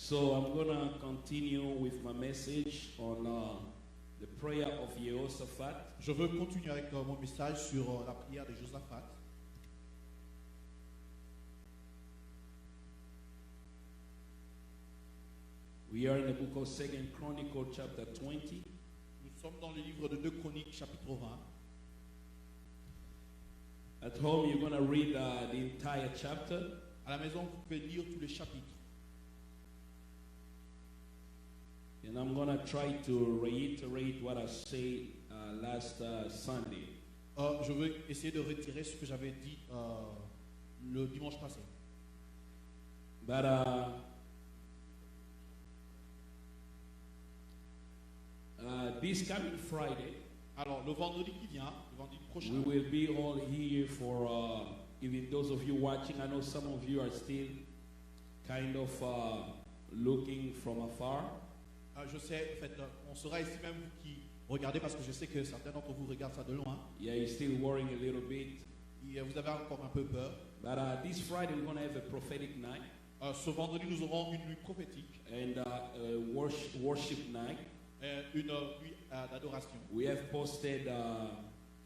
So I'm going to continue with my message on the prayer of Jehoshaphat. Je veux continuer avec mon message sur la prière de Josaphat. We are in the book of 2nd Chronicle chapter 20. Nous sommes dans le livre de 2 Chroniques chapitre 20. At home you're going to read the entire chapter. À la maison, vous pouvez lire tous les chapitres. And I'm going to try to reiterate what I said last Sunday. Je veux essayer de retirer ce que j'avais dit le dimanche passé. But this coming Friday, alors le vendredi qui vient, le vendredi prochain, we will be all here for, even those of you watching, I know some of you are still kind of looking from afar. Je sais, en fait, on sera ici même vous qui regardez parce que je sais que certains d'entre vous regardent ça de loin. Yeah, you're still worrying a little bit. Et vous avez encore un peu peur. But this Friday we're going to have a prophetic night. Ce vendredi, nous aurons une nuit prophétique. And worship night. Une nuit d'adoration. We have posted a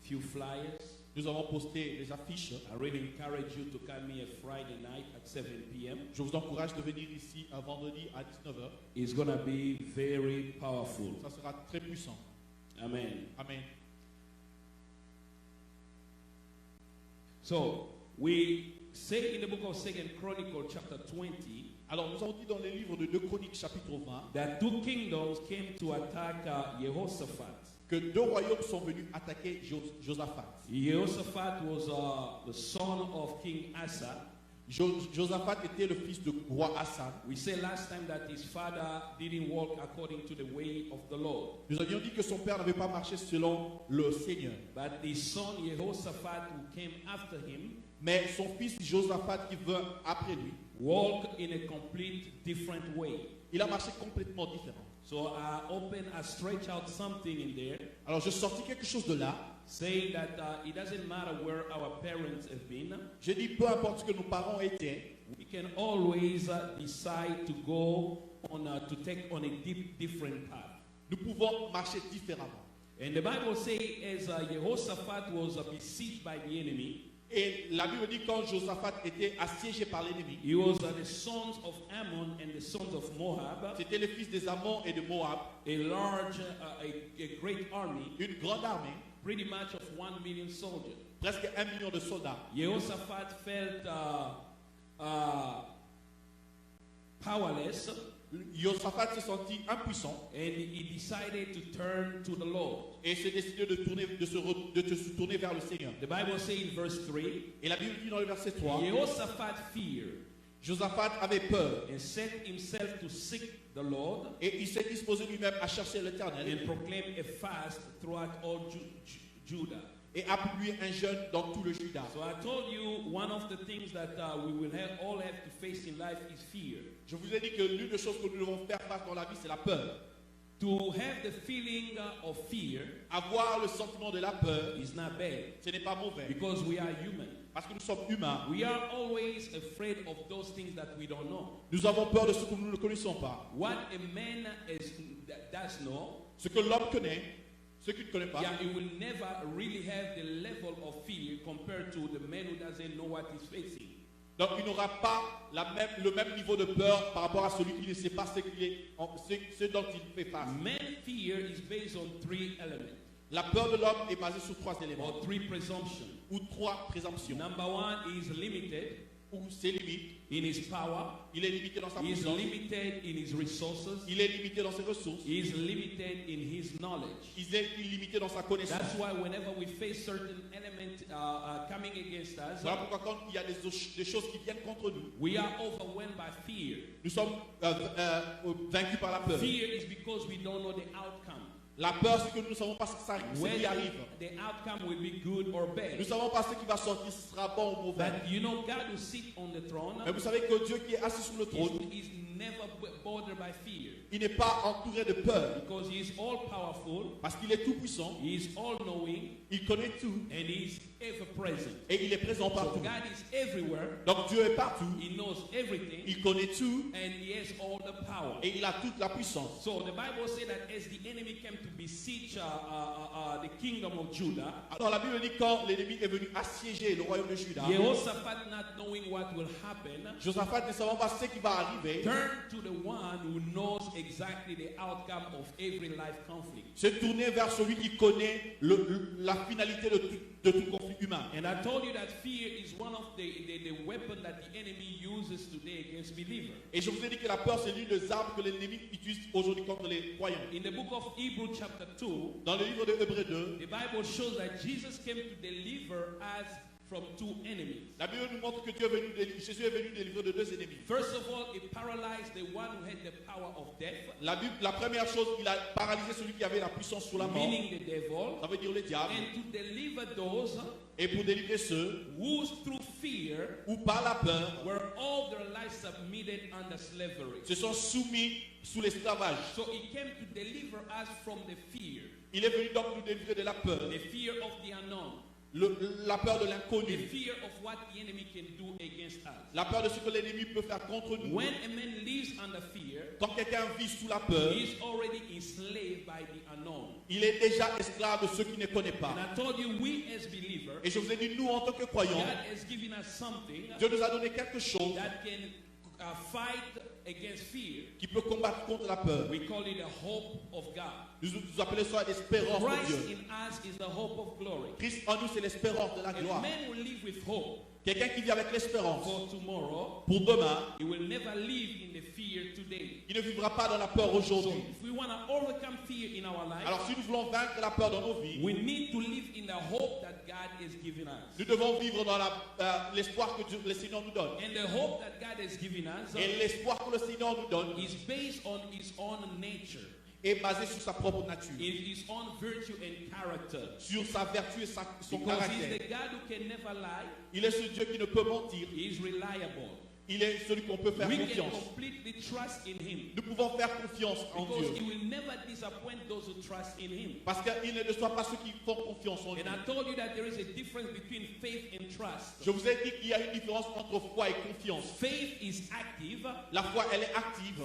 few flyers. Nous avons posté les affiches. I really encourage you to come here Friday night at 7 p.m. Je vous encourage de venir ici un vendredi à 19h. It's going to be very powerful. Ça sera très puissant. Amen. Amen. So, we say in the book of 2nd Chronicle chapter 20, alors nous avons dit dans les livres de 2 Chroniques chapitre 20 that two kingdoms came to attack Jehoshaphat. Que deux royaumes sont venus attaquer Josaphat. Jehoshaphat was the son of King Asa. Josaphat était le fils de roi Asa. We say last time that his father didn't walk according to the way of the Lord. Nous avions dit que son père n'avait pas marché selon le Seigneur. But his son Jehoshaphat, who came after him, mais son fils Josaphat qui vint après lui, walked in a complete different way. Il a marché complètement différent. So I stretch out something in there. Alors je sortis quelque chose de là. Saying that it doesn't matter where our parents have been. Je dis peu importe ce que nos parents étaient. We can always decide to go on to take on a different path. Nous pouvons marcher différemment. And the Bible says as Jehoshaphat was besieged by the enemy. Et la Bible dit quand Josaphat était assiégé par l'ennemi. He was the sons of Ammon and the sons of Moab. C'était les fils des Ammon et de Moab. A large, a great army. Une grande armée. Pretty much of 1 million soldiers. Presque 1 million de soldats. Jehoshaphat felt powerless. Jehoshaphat se sentit impuissant. And he decided to turn to the Lord. Et il s'est décidé de se tourner vers le Seigneur. The Bible says in verse 3. Et la Bible dit dans le verset 3. Jehoshaphat feared. Josaphat avait peur. And set himself to seek the Lord. Et il s'est disposé lui-même à chercher l'Éternel. And proclaim a fast throughout all Judah. Et a publié un jeûne dans tout le Juda. So I told you one of the things that we will all have to face in life is fear. Je vous ai dit que l'une des choses que nous devons faire face dans la vie, c'est la peur. To have the feeling of fear, avoir le sentiment de la peur, is not bad. Ce n'est pas mauvais. Because we are human. Parce que nous sommes humains. We are always afraid of those things that we don't know. Nous avons peur de ce que nous ne connaissons pas. What a man does know, ce que l'homme connaît, ce qu'il ne connaît pas. Yeah, he will never really have the level of fear compared to the man who doesn't know what he's facing. Donc il n'aura pas le même niveau de peur par rapport à celui qui ne sait pas ce dont il fait face. Man's fear is based on 3 elements. La peur de l'homme est basée sur 3 éléments. Or 3 presumptions. Ou 3 présomptions. Number 1 is limited. Ou ses limites. In his power. Il est limité dans sa puissance. He is limited in his resources. Il est limité dans ses ressources. He is limited in his knowledge. Il est limité dans sa connaissance. That's why whenever we face certain elements coming against us, voilà pourquoi quand il y a des choses qui viennent contre nous, we are overwhelmed by fear. Nous sommes vaincus par la peur. Fear is because we don't know the outcome. La peur, c'est que nous ne savons pas ce qui arrive. The outcome will be good or bad. Nous ne savons pas ce qui va sortir, ce sera bon ou mauvais. But you know, God who sits on the throne. Mais vous savez que Dieu qui est assis sur le trône, is never bothered by fear. Il n'est pas entouré de peur. Because he is all powerful. Parce qu'il est tout puissant. He is all knowing. Il connaît tout. And he is ever present. Et il est présent So partout. God is everywhere. Donc Dieu est partout. He knows everything. Il connaît tout. And he has all the power. Et il a toute la puissance. So the Bible says that as the enemy came to besiege the kingdom of Judah, Alors la Bible dit quand l'ennemi est venu assiéger le royaume de Juda, Jehoshaphat, not knowing what will happen, Josaphat ne savant pas ce qui va arriver, turned to the one who knows exactly the outcome of every life conflict. se tourner vers celui qui connaît la finalité de tout conflit humain. And I told you that fear is one of the weapon that the enemy uses today against believers. Et je vous ai dit que la peur, c'est l'une des armes que l'ennemi utilise aujourd'hui contre les croyants. In the book of Hebrews chapter 2, Dans le livre de Hébreux 2, the Bible shows that Jesus came to deliver us from two enemies. la Bible nous montre que Jésus est venu délivrer de deux ennemis. First of all, he paralyzed the one who had the power of death, La première chose, il a paralysé celui qui avait la puissance sur la mort. meaning the devil, Ça veut dire le diable. and to deliver those Et pour délivrer ceux who through fear où par la peur were all their lives submitted under slavery. se sont soumis sous l'esclavage. So he came to deliver us from the fear Il est venu donc nous délivrer de la peur. of the unknown, La peur de the l'inconnu. fear of what the enemy can do against us. La peur de ce que l'ennemi peut faire contre nous. When a man lives under fear, Quand quelqu'un vit sous la peur, he is already enslaved by the unknown. il est déjà esclave de ceux qui ne connaissent And pas. I told you, we as believers, Et je vous ai dit, nous en tant que croyants, God has given us something Dieu nous a donné quelque chose that can fight against fear. qui peut combattre contre la peur. We call it the hope of God. Nous appelons ça l'espérance de Christ Dieu. in us is the hope of glory. Christ en nous, c'est l'espérance de la A gloire. man will live with hope Quelqu'un qui vit avec l'espérance for tomorrow. pour demain, He will never live in the fear today. il ne vivra pas dans la peur So aujourd'hui. if we want to overcome fear in our life, Alors si nous voulons vaincre la peur dans nos vies, we need to live in the hope that God has given us. nous devons vivre dans l'espoir que le Seigneur nous donne. And the hope that God has given us Et l'espoir que le Seigneur nous donne is based on his own nature, est basé sur sa propre nature, in his own virtue and character. sur sa vertu et son Because he's caractère. the God who can never lie. Il est ce Dieu qui ne peut mentir. He is reliable. Il est celui qu'on peut faire We can confiance. completely trust in him. Nous pouvons faire confiance en Because he Dieu. will never disappoint those who trust in him. Parce qu'il ne soit pas ceux qui font confiance en Dieu. And I told you that there is a difference between faith and trust. Je vous ai dit qu'il y a une différence entre foi et confiance. Faith is active. La foi, elle est active,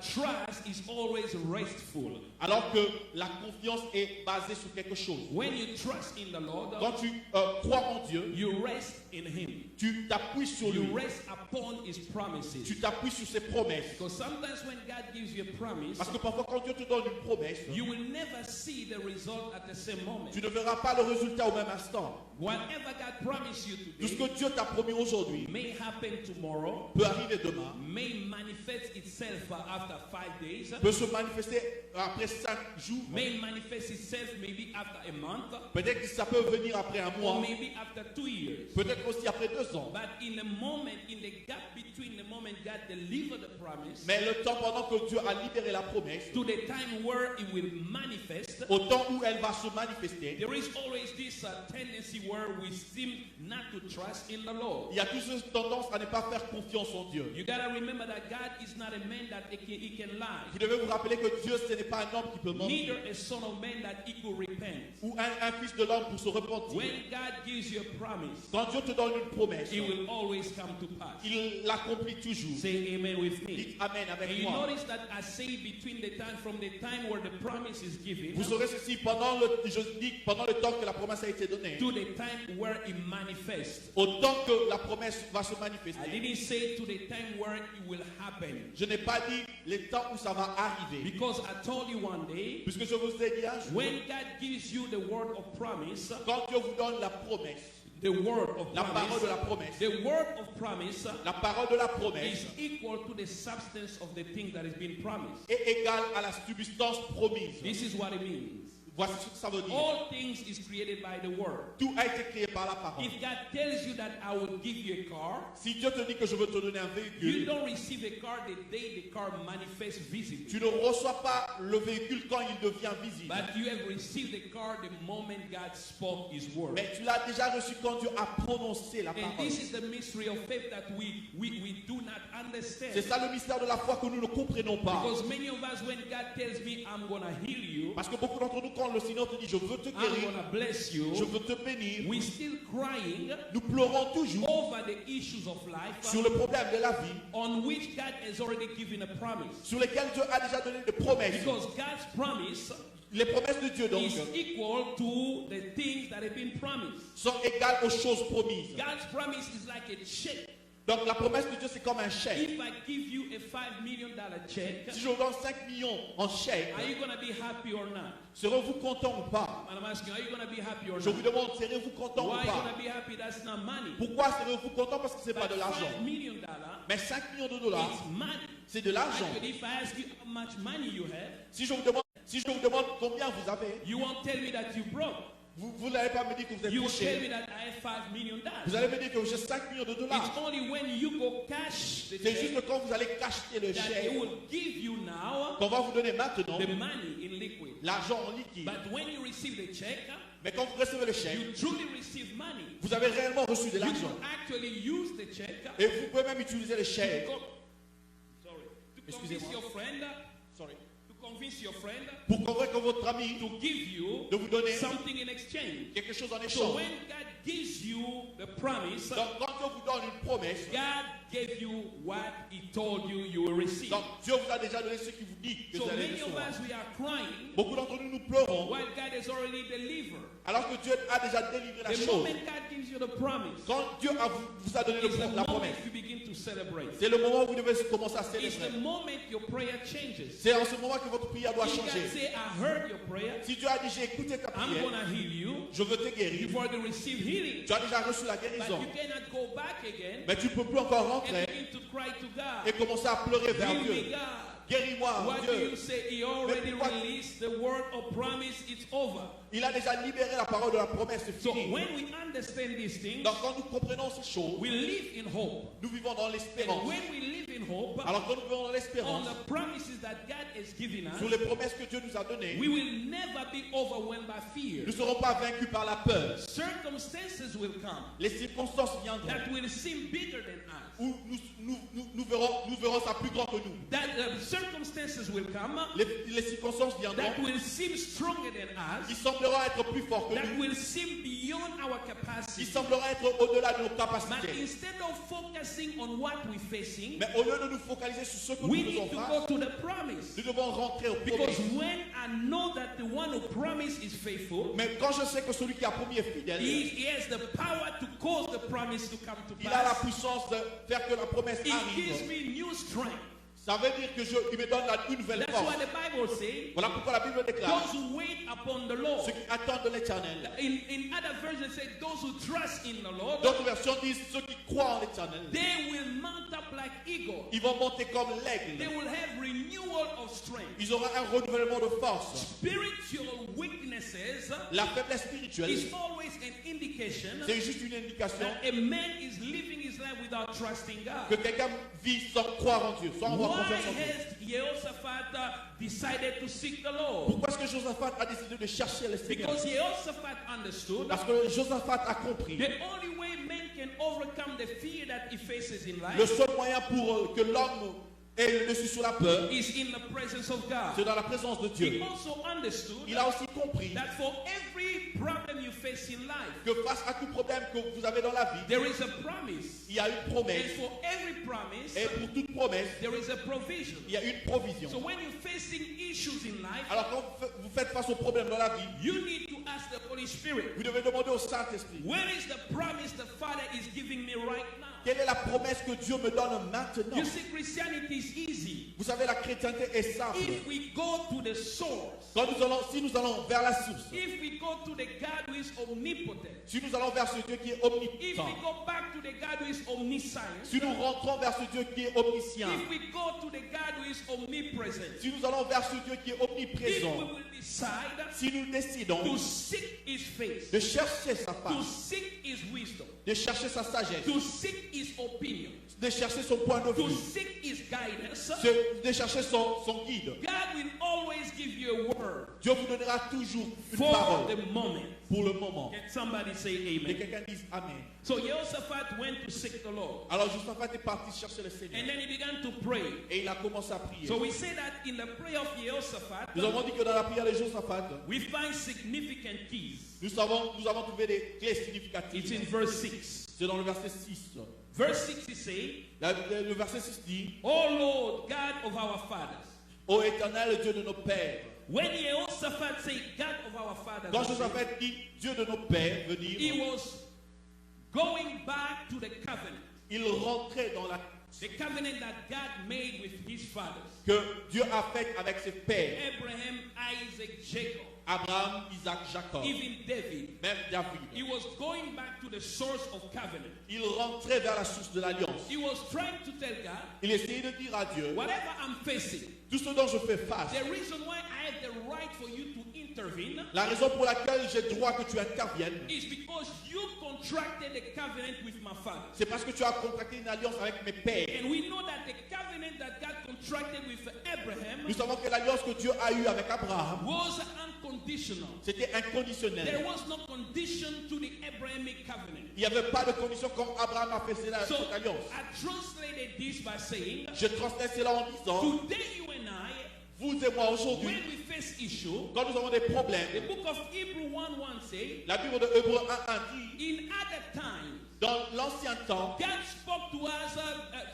Trust is always restful. alors que la confiance est basée sur quelque chose. When you trust in the Lord, Quand tu crois en Dieu, you rest in him. tu t'appuies sur lui. You rest upon his promises. Tu t'appuies sur ses promesses. Because sometimes when God gives you a promise, Parce que parfois, quand Dieu te donne une promesse, you will never see the result at the same moment. tu ne verras pas le résultat au même instant. Whatever God promised you Tout ce today que Dieu t'a promis aujourd'hui may happen tomorrow, peut arriver demain, may manifest itself after 5 days, peut se manifester après 5 jours. may manifest itself maybe after a month, Peut-être que ça peut venir après un or mois, maybe after 2 years. peut-être aussi après 2 ans. But in the moment, in the gap between the moment God delivered the promise Mais le temps pendant que Dieu a libéré la promesse, to the time where it will manifest, au temps où elle va se manifester, there is always this tendency where we seem not to trust in the Lord. il y a toujours cette tendance à ne pas faire confiance en Dieu. You gotta remember that God is not a man that he can lie, Vous devez vous rappeler que Dieu, ce n'est pas un homme qui peut neither mentir, a son of man that he could repent. ou un fils de l'homme pour se repentir. When God gives you a promise, Quand Dieu te donne une promesse, it will always come to pass. il l'accomplit toujours. Say amen with me. Dites Amen And avec you moi. notice that I say between the time from the time where the promise is given Vous saurez ceci pendant pendant le temps que la promesse a été donnée, to the time where it manifests. autant que la promesse va se I manifester. didn't say to the time where it will happen. Je n'ai pas dit les temps où ça va arriver. Because I told you one day, Puisque je vous ai dit un jour, when God gives you the word of promise, quand Dieu vous donne la promesse, the word of la parole de la promise, promesse, the word of promise la parole de la promesse is equal to the substance of the thing that has been promised. est égale à la substance promise. This is what it means. Voici ce que ça veut dire. All things is created by the word. Tout a été créé par la parole. If God tells you that I will give you a car, Si Dieu te dit que je veux te donner un you véhicule, don't receive a car the day the car manifests visibly. tu ne reçois pas le véhicule quand il devient visible. But you have received the car the moment God spoke his word. Mais tu l'as déjà reçu quand Dieu a prononcé la And parole. this is the mystery of faith that we do not understand. C'est ça le mystère de la foi que nous ne comprenons pas. Because many of us, when God tells me I'm going to heal you, Parce que beaucoup d'entre nous, quand quand le Seigneur te dit, je veux te I'm guérir, going to bless you, je veux te bénir, we're still crying nous pleurons toujours over the issues of life sur le problème de la vie, on which God has already given a promise. sur lesquels Dieu a déjà donné des promesses. Because God's promise Les promesses de Dieu, donc, is equal to the things that have been promised. sont égales aux choses promises. God's promise is like a check. Donc, la promesse de Dieu, c'est comme un chèque. If I give you a $5 million check, Si je vous donne 5 millions en chèque, are you going to be happy or not? serez-vous content ou pas? And I'm asking, are you going to be happy or Je not? vous demande, serez-vous content Why ou are you pas? going to be happy? That's not money. Pourquoi serez-vous content? Parce que ce n'est pas But de l'argent. $5 million Mais 5 millions de dollars, is money. c'est de l'argent. Actually, if I ask you how much money you have, Si je vous demande combien vous avez, you won't tell me that you broke. vous n'allez pas me dire que vous êtes You will tell me touché. that I have $5 million. Vous allez me dire que j'ai 5 millions de It's dollars. only when you go cash the C'est juste check quand vous allez cacheter le that chèque they will give you now qu'on va vous donner maintenant the money in liquid. l'argent en liquide. But when you receive the check, Mais quand vous recevez le chèque, you truly receive money. vous avez réellement reçu de You l'argent. can actually use the check Et vous pouvez même utiliser le chèque. to convince your friend, Sorry. to convince your friend Pour convaincre votre ami to give you de vous donner something in exchange. quelque chose en So échange. when God gives you the promise, Donc quand Dieu vous donne une promesse, God gave you what He told you you will receive. donc Dieu vous a déjà donné ce qu'il vous dit que So vous allez many of recevoir. us, we are crying Beaucoup d'entre nous, nous pleurons while God has already delivered. alors que Dieu a déjà délivré la The chose. moment God gives you the promise, Quand Dieu vous a donné it's the la moment promesse, you begin to celebrate. c'est le moment où vous devez commencer à It's célébrer. the moment your prayer changes. C'est en ce moment que votre prière doit If God changer. say, I heard your prayer, Si Dieu a dit, j'ai écouté ta I'm prière, going to heal you, je veux te guérir, you've already received healing. tu as déjà reçu la But guérison, you cannot go back again mais tu ne peux plus encore and rentrer begin to cry to God. et commencer à pleurer vers Heal me, Dieu. God. Guéris-moi, What do Dieu. you say? He already released the word of promise. It's over. Il a déjà libéré la parole de la promesse, c'est So fini. when we understand these things, Donc quand nous comprenons ces choses, we live in hope. nous vivons dans And l'espérance. when we live in hope, Alors quand nous vivons dans on l'espérance, the promises that God has given us, sur les promesses que Dieu nous a données, we will never be overwhelmed by fear. nous ne serons pas vaincus par la peur. Circumstances will come Les circonstances viendront that will seem bigger than us. où nous verrons ça plus grand que nous. That circumstances will come Les circonstances that viendront will seem stronger than qui us, sembleront être plus forts que that nous, will seem beyond our qui capacity. sembleront être au-delà de nos But capacités. instead of focusing on what we're facing, Mais au lieu de nous focaliser sur ce que we nous need faisons to face, go to the promise. nous devons rentrer au Because promis. when I know that the one who promised is faithful, Mais quand je sais que celui qui a promis est fidèle, he has the power to cause the promise to come to il a la pass. puissance de faire que la promesse It gives arrive. me new strength. Ça veut dire que il me donne une nouvelle That's force. why the Bible says, Voilà pourquoi la Bible déclare those who wait upon the Lord. ceux qui attendent de l'éternel. In other versions, it says, those who trust in the Lord, D'autres versions disent ceux qui croient en l'éternel. they will mount up like eagles. Ils vont monter comme They l'aigle. will have renewal of strength. Ils auront un renouvellement de force. Spiritual weaknesses La faiblesse spirituelle, is always an indication c'est juste une indication that a man is living his life without trusting que God. quelqu'un vit sans croire en Dieu, sans avoir Why confiance en Dieu. has Jehoshaphat decided to seek the Lord? Pourquoi est-ce que Josaphat a décidé de chercher le Seigneur? Because Jehoshaphat understood Parce que Josaphat a compris. the only way man can overcome the fear that he faces in Le life seul moyen pour que l'homme ait le dessus sur la peur, is in the presence of God. c'est dans la présence de He Dieu. also understood Il a aussi compris that for every problem you face in life, que face à tout problème que vous avez dans la vie, there is a promise. il y a une And promesse. for every promise, Et pour toute promesse, there is a provision. il y a une provision. So when you're facing issues in life, Alors quand vous faites face aux problèmes dans la vie, you need to ask the Holy Spirit, vous devez demander au Saint-Esprit, where is the promise the Father is giving me right now? quelle est la promesse que Dieu me donne maintenant? You see, Christianity is easy. Vous savez, la chrétienté est simple. If we go to the source, Si nous allons vers la source, if we go to the God who is omnipotent, si nous allons vers ce Dieu qui est if omnipotent, we go back to the God who is omniscient, si nous rentrons vers ce Dieu qui est omniscient, if we go to the God who is omnipresent, si nous allons vers ce Dieu qui est if we omniprésent, will decide si nous décidons to seek His face, de chercher sa to face, seek His wisdom, de chercher sa sagesse, to seek His opinion, de chercher son point de to vue, seek His guidance, de chercher son guide, God will always always give you a word Dieu vous donnera toujours une for parole the moment. pour le moment. Can somebody say Et amen? quelqu'un dise Amen. So Jehoshaphat went to seek the Lord. Alors Josaphat est parti chercher le Seigneur. And then he began to pray. Et il a commencé à prier. So we say that in the prayer of Jehoshaphat, Nous avons dit que dans la prière de Josaphat, we find significant keys. nous avons trouvé des clés It's significatives. in verse 6. C'est dans le verset 6. Verse 6 he say, Le verset 6 dit, O Lord, God of our fathers. Ô Éternel, Dieu de nos pères. When Jehoshaphat said, God of our fathers, Quand Josaphat dit Dieu de nos pères, veut he dire, was going back to the covenant. il rentrait dans la The covenant that God made with his fathers. que Dieu a faite avec ses pères. Abraham, Isaac, Jacob, Abraham, Isaac, Jacob, even David. même He David. was going back to the source of covenant. Il rentrait vers la source de l'alliance. He was trying to tell God, Il essayait de dire à Dieu, whatever I'm facing, tout ce dont je fais face, the reason why I have the right for you to intervene la raison pour laquelle j'ai droit que tu interviennes, is because you contracted a covenant with my father. c'est parce que tu as contracté une alliance avec mes pères. And we know that the covenant that God contracted with Abraham Nous savons que l'alliance que Dieu a eue avec Abraham, was unconditional. c'était There inconditionnel. was no condition to the Abrahamic covenant. Il n'y avait pas de condition comme Abraham a fait So cette alliance. I translated this by saying, Je transmets cela en disant, today you and I, vous et moi aujourd'hui, when we face issue, quand nous avons des the problèmes, book of Hebrew 1:1 say, la Bible de Hébreux 1:1 dit, in other times, dans l'ancien temps, God spoke to us,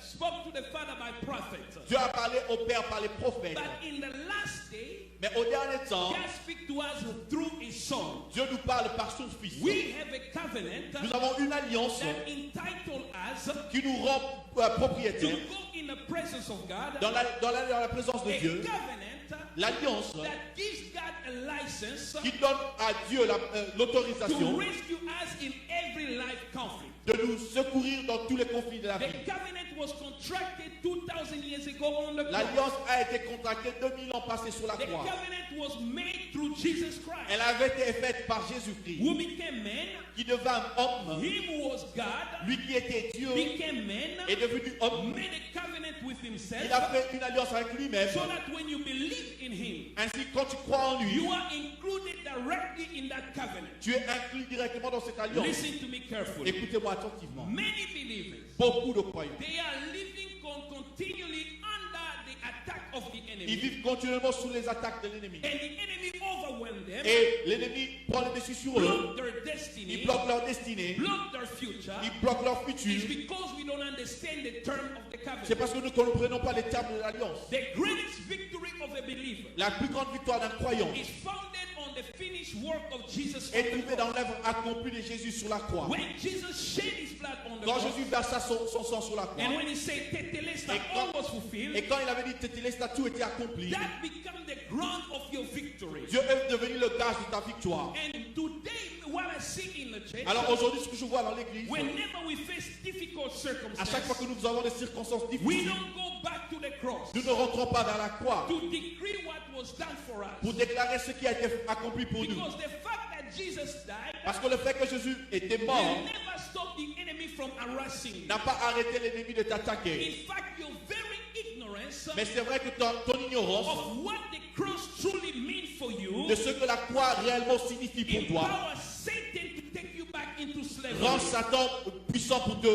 spoke to the Father by prophets. Dieu a parlé au Père par les prophètes. But in the last day, Mais au dernier temps, God speaks to us through His Son. Dieu nous parle par son Fils. We have a covenant Nous avons une alliance that entitled us qui nous rend to propriétaires go in the presence of God. dans la présence de A Dieu. covenant L'alliance that gives God a license qui donne à Dieu to l'autorisation rescue us in every life conflict. de nous secourir dans tous les conflits de la The vie. covenant was contracted 2,000 years ago on the cross. L'alliance a été contractée 2000 ans passés sur la The croix. covenant was made through Jesus Christ, Elle avait été faite par Jésus-Christ, who became man. qui devint homme. Him who was God Lui qui était Dieu became man, est devenu homme. made a covenant with himself, Il a fait une alliance avec lui-même. so that when you believe in him, Ainsi, quand tu crois en lui, you are included directly in that covenant. tu es inclus directement dans cette alliance. Listen to me carefully. Écoutez-moi attentivement. Many believers, Beaucoup de croyants, they are living continually under the attack of the ils enemy. vivent continuellement sous les attaques de l'ennemi. And the enemy overwhelmed them, Et l'ennemi prend le dessus sur eux. block their destiny, Il bloque leur destinée. block their future. Il bloque leur It's futur. because we don't understand the term of the C'est covenant. parce que nous ne comprenons pas les termes de l'alliance. The greatest victory of a believer La plus grande victoire d'un croyant is founded on the finished work of Jesus on est the trouvée cross. dans l'œuvre accomplie de Jésus sur la croix. When Jesus shed his blood on the Quand cross, Jésus versa son sang sur la croix, and when he said, Tetelesta, Et all quand- was fulfilled, et quand il avait dit Tétélestat, tout était accompli, that became the ground of your victory. Dieu est devenu le gage de ta victoire. And today, what I see in the church, Alors aujourd'hui, ce que je vois dans l'église, whenever we face difficult à chaque fois circumstances, que nous avons des circonstances we difficiles, don't go back to the cross nous ne rentrons pas vers la croix to decree what was done for pour us. déclarer ce qui a été accompli pour nous. Because the fact that Jesus died Parce que le fait que Jésus était will mort never stop the enemy from harassing you. n'a pas arrêté l'ennemi de t'attaquer. In fact, your very ignorance Mais c'est vrai que ton ignorance of what the cross truly means for you de ce que la croix réellement signifie pour toi empowers Satan to take you back into slavery. rend Satan puissant pour te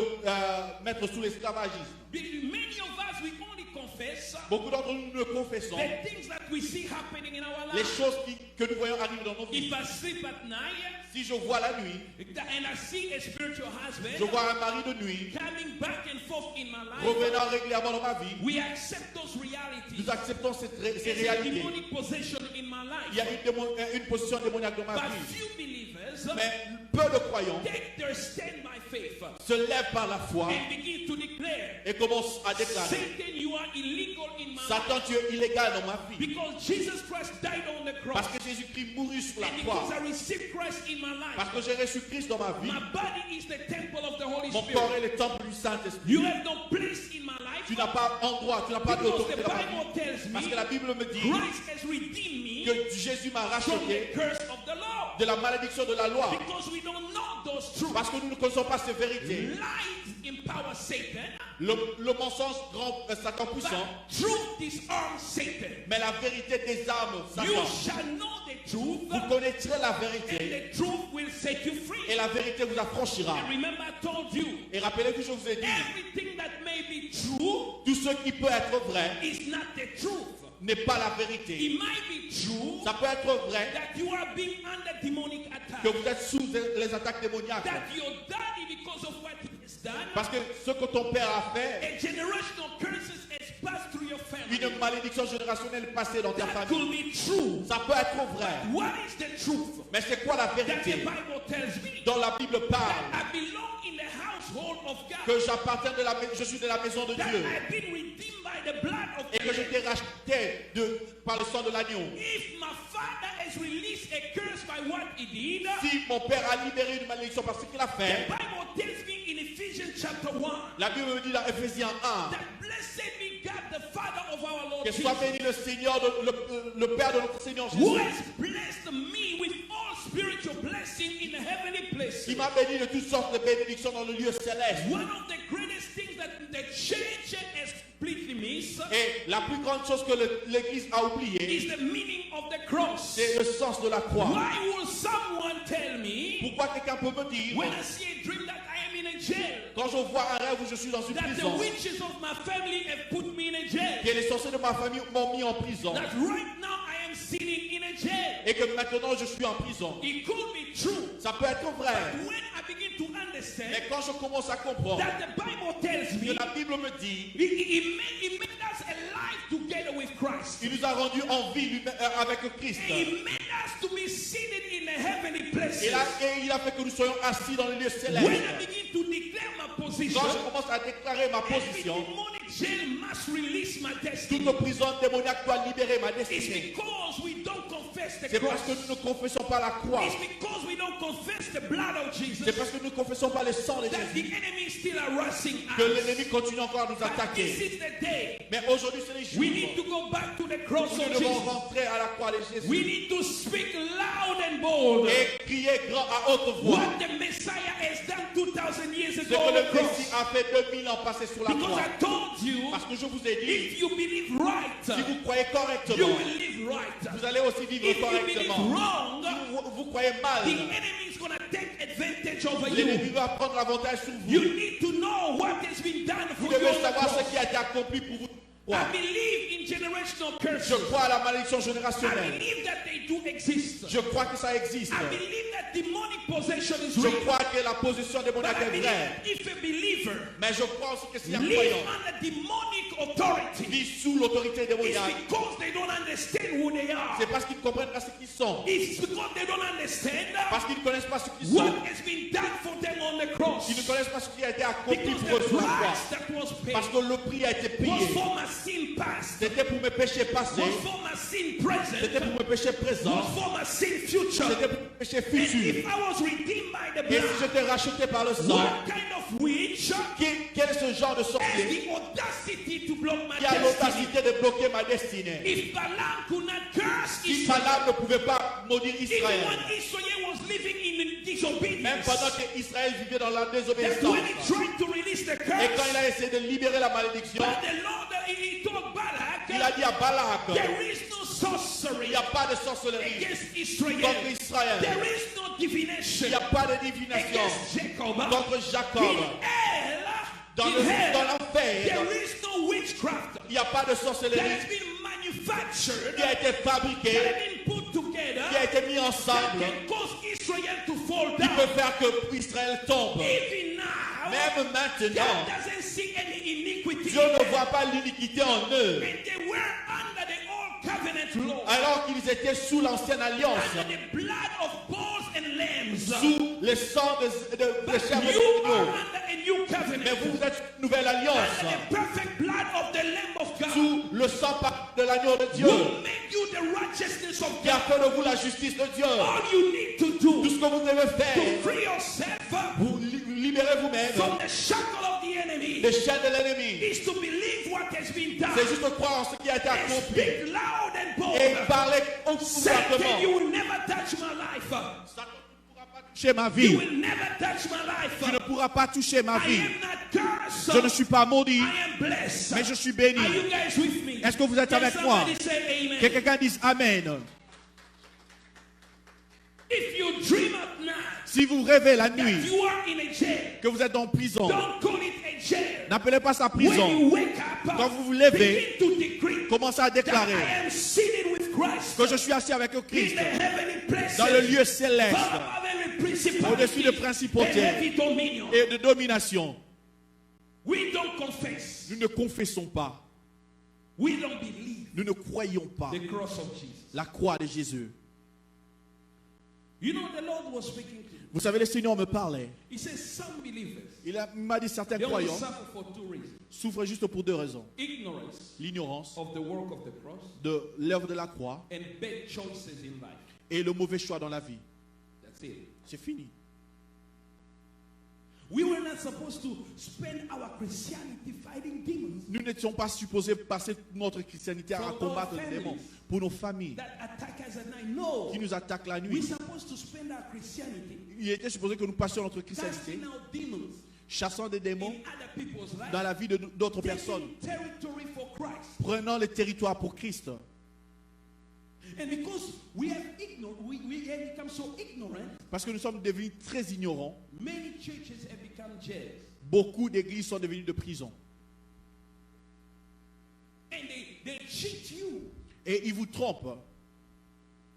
mettre sous l'esclavagisme. Many of us, we only confess Beaucoup d'entre nous ne confessons the things that we see happening in our les lives. choses que nous voyons arriver dans nos vies. If I sleep at night Si je vois la nuit, and I see a spiritual husband je vois un mari de nuit coming back and forth in my life, revenant régulièrement dans ma vie, we accept those realities. nous acceptons ces There's a réalités. demonic possession in my Il y a life. une position démoniaque dans ma But vie. few believers Mais peu de croyants take their stand by faith se lèvent par la foi and begin to declare, et commencent à déclarer: Satan, you are illegal in my life. Satan, tu es illégal dans ma vie. Because Jesus Christ died on the cross. Parce que Jésus-Christ mourut sur la And croix. because I received Christ in my Parce life. que j'ai reçu Christ dans ma vie. My body is the temple of the Holy Mon corps Spirit. est le temple du Saint-Esprit. You have no place in my life. Tu n'as pas endroit, tu n'as pas Because d'autorité the dans ma Bible vie. tells Parce me que la Bible me dit Christ has redeemed me que Jésus m'a from the racheté curse of the the law. de la malédiction de la loi. Because we don't know those truths. Parce que nous ne connaissons pas ces vérités. Lies empower Satan. Le mensonge rend Satan puissant, But truth disarms Satan. mais la vérité désarme You Satan. shall know the truth, Vous connaîtrez la and vérité the truth will set you free. et la vérité vous affranchira. And remember, I told you, Et rappelez-vous, je vous ai dit, everything that may be true tout ce qui peut être vrai is not the truth. n'est pas la vérité. It might be true Ça peut être vrai that you are being under demonic attack. que vous êtes sous les attaques démoniaques. That your daddy, because of what he has done, Parce que ce que ton père a fait, a generational curses has passed through your family. une malédiction générationnelle passée dans ta That famille. could be true. Ça peut être vrai. What is the truth? Mais c'est quoi la That the vérité? Bible tells me Dans la Bible that parle I belong in the household of God. que j'appartiens je suis de la maison de That Dieu I've been redeemed by the blood of et que j'ai été racheté par le sang de l'agneau. If my father has released a curse by what he did, Si mon père a libéré une malédiction par ce qu'il a the fait, Bible tells me in Ephesians chapter 1 la Bible me dit dans Ephésiens 1 that blessed be God, the Father of our Lord que Jesus, soit béni le Seigneur, le Père de notre Seigneur who Jésus, has blessed me with all spiritual blessing in the heavenly places. qui m'a béni de toutes sortes de bénédictions dans le lieu céleste. One of the greatest things that the church has completely missed Et la plus grande chose que l'Église a oubliée, is the meaning of the cross. c'est le sens de la croix. Why will someone tell me Pourquoi quelqu'un peut me dire, when I see a dream that I am in a jail, quand je vois un rêve où je suis dans une that the prison, witches of my family have put me in a jail, que les sorciers de ma famille m'ont mis en prison, that right now I am sitting in a jail? et que maintenant je suis en prison? It could be true. Ça peut être vrai. When I begin to understand Mais quand je commence à comprendre that the Bible tells que me la Bible me dit, He made us alive together with Christ. il nous a rendus en vie avec Christ. He made us to be seated in the heavenly places. Et il a fait que nous soyons assis dans les lieux When I célestes. begin to declare my position, Quand je commence à déclarer ma every position, demonic jail must release my destiny. toute prison démoniaque doit libérer ma It's destinée. because we don't confess the C'est parce cross. que nous ne confessons pas la croix. It's because we don't confess the blood of Jesus C'est parce que nous ne confessons pas le sang de that Jésus the enemy is still harassing que us. l'ennemi continue encore à nous But this attaquer. is the day Mais aujourd'hui, c'est les we need jours to go back to the cross où nous of devons Jesus. rentrer à la croix de We Jésus need to speak loud and bold et crier grand à haute voix what the Messiah has done 2,000 years ce ago que on le the cross. Messie a fait 2000 ans passés sur la Because croix. I told you, Parce que je vous ai dit, if you believe right, si vous croyez you correctement, will live right. vous allez aussi vivre If you believe correctement. wrong, Si vous croyez mal, the enemy is going to take advantage over l'ennemi you. va prendre l'avantage sur You vous. need to know what has been done Vous for you devez on the savoir ce cross. qui a été accompli pour vous. I believe in generational curses. Je crois à la malédiction I générationnelle. believe that they do exist. Je crois que ça existe. I believe that demonic possession is Je real. crois que la position But démoniaque I est believe vraie. that if a believer Mais je crois aussi que si un live croyant under demonic authority, vit sous l'autorité it's démoniaque, because they don't understand who they are. c'est parce qu'ils ne comprennent pas ce qu'ils sont. It's because they don't understand Parce qu'ils ne connaissent pas ce qu'ils what sont. has been done for them on the cross. Ils ne connaissent pas ce qui a été accompli Because pour eux the sur la croix. price that was paid Parce que le prix a été was payé. for my sin past, C'était pour mes péchés passés. was for my sin present, C'était pour mes péchés présents. was for my sin future. C'était pour mes péchés And futurs. if I was redeemed by the Et si blood, j'étais racheté par le sang, what kind of witch quel est ce genre de has sorcier the audacity to block my qui a destiny? l'audacité de bloquer ma destinée? If Balaam could not curse Si Israel, Balaam ne pouvait pas maudire even Israël, when Israel was living in même disobedience, pendant que Israël vivait dans la that désobéissance, when he tried to release the et quand curse, il a essayé de libérer la malédiction, but the Lord, he told Balak, il a dit à Balak, there is no il sorcery n'y a pas de sorcellerie against Israel. contre Israël. There is no Il divination n'y a pas de divination against Jacob. contre Jacob. In hell, Dans in hell, l'enfer, there is no witchcraft il n'y a pas de that sorcellerie has been manufactured, qui a été that fabriquée, has been put together, qui a été mis that ensemble, can cause Israel to fall qui peut down. faire que Israël tombe. Even now, Même maintenant, God doesn't see any iniquity. Dieu ne voit pas l'iniquité en eux. And they were under the old covenant law, Alors qu'ils étaient sous l'ancienne alliance, under the blood of bulls and lambs. sous le sang de But chair de you are l'agneau. under a new covenant, Mais vous êtes une nouvelle alliance, under the perfect blood of the Lamb of God, sous le sang de l'agneau de Dieu, will make you the righteousness of qui a God. fait de vous la justice de Dieu. All you need to Tout do ce que vous devez to faire, free yourself vous libérez vous-même from the shackle of the enemy des chaînes de l'ennemi. is to believe what has been done C'est juste croire en ce qui a été and accompli speak loud and bold. et parlez Satan, ouvertement. you will never touch my life. Satan ne pourra pas toucher ma You vie. will never touch my life. Tu ne pourras pas toucher ma I vie. am not cursed. Je ne suis pas maudit, I am blessed. mais je suis béni. Are you guys with me? Est-ce que vous êtes Can avec moi? somebody say amen? Que quelqu'un dise Amen. If you dream at night Si vous rêvez la that nuit you are in a jail, que vous êtes en prison, don't call it a jail. n'appelez pas ça When you prison. wake up, Quand vous vous levez, begin to decree commencez à that I déclarer am seated with Christ que je suis assis avec in Christ the heavenly places, dans le lieu céleste, far above every principality au-dessus de and principautés every dominion. et de domination. We don't confess. Nous ne confessons pas, We don't believe nous ne croyons pas the cross of Jesus. la croix de Jésus. You know, the Lord was speaking to me. Vous savez, le Seigneur me parlait. He says some believers, Il m'a dit certains they only croyants suffer for two reasons. souffrent juste pour deux raisons. Ignorance L'ignorance of the work of the cross de l'œuvre de la croix and bad choices in life. et le mauvais choix dans la vie. That's it. C'est fini. We were not supposed to spend our Christianity fighting demons Nous n'étions pas supposés passer notre christianité à combattre les démons pour nos familles that attack us at night. No. qui nous attaquent la We're nuit. supposed to spend our Christianity Il était supposé que nous passions notre christianité casting out demons chassant des démons in other people's lives, dans la vie d'autres personnes, taking territory for Christ. prenant les territoires pour Christ. And because we have become so ignorant, Parce que nous sommes devenus très ignorants, many churches have become jails. beaucoup d'églises sont devenues de prison. And they cheat you. Et ils vous trompent.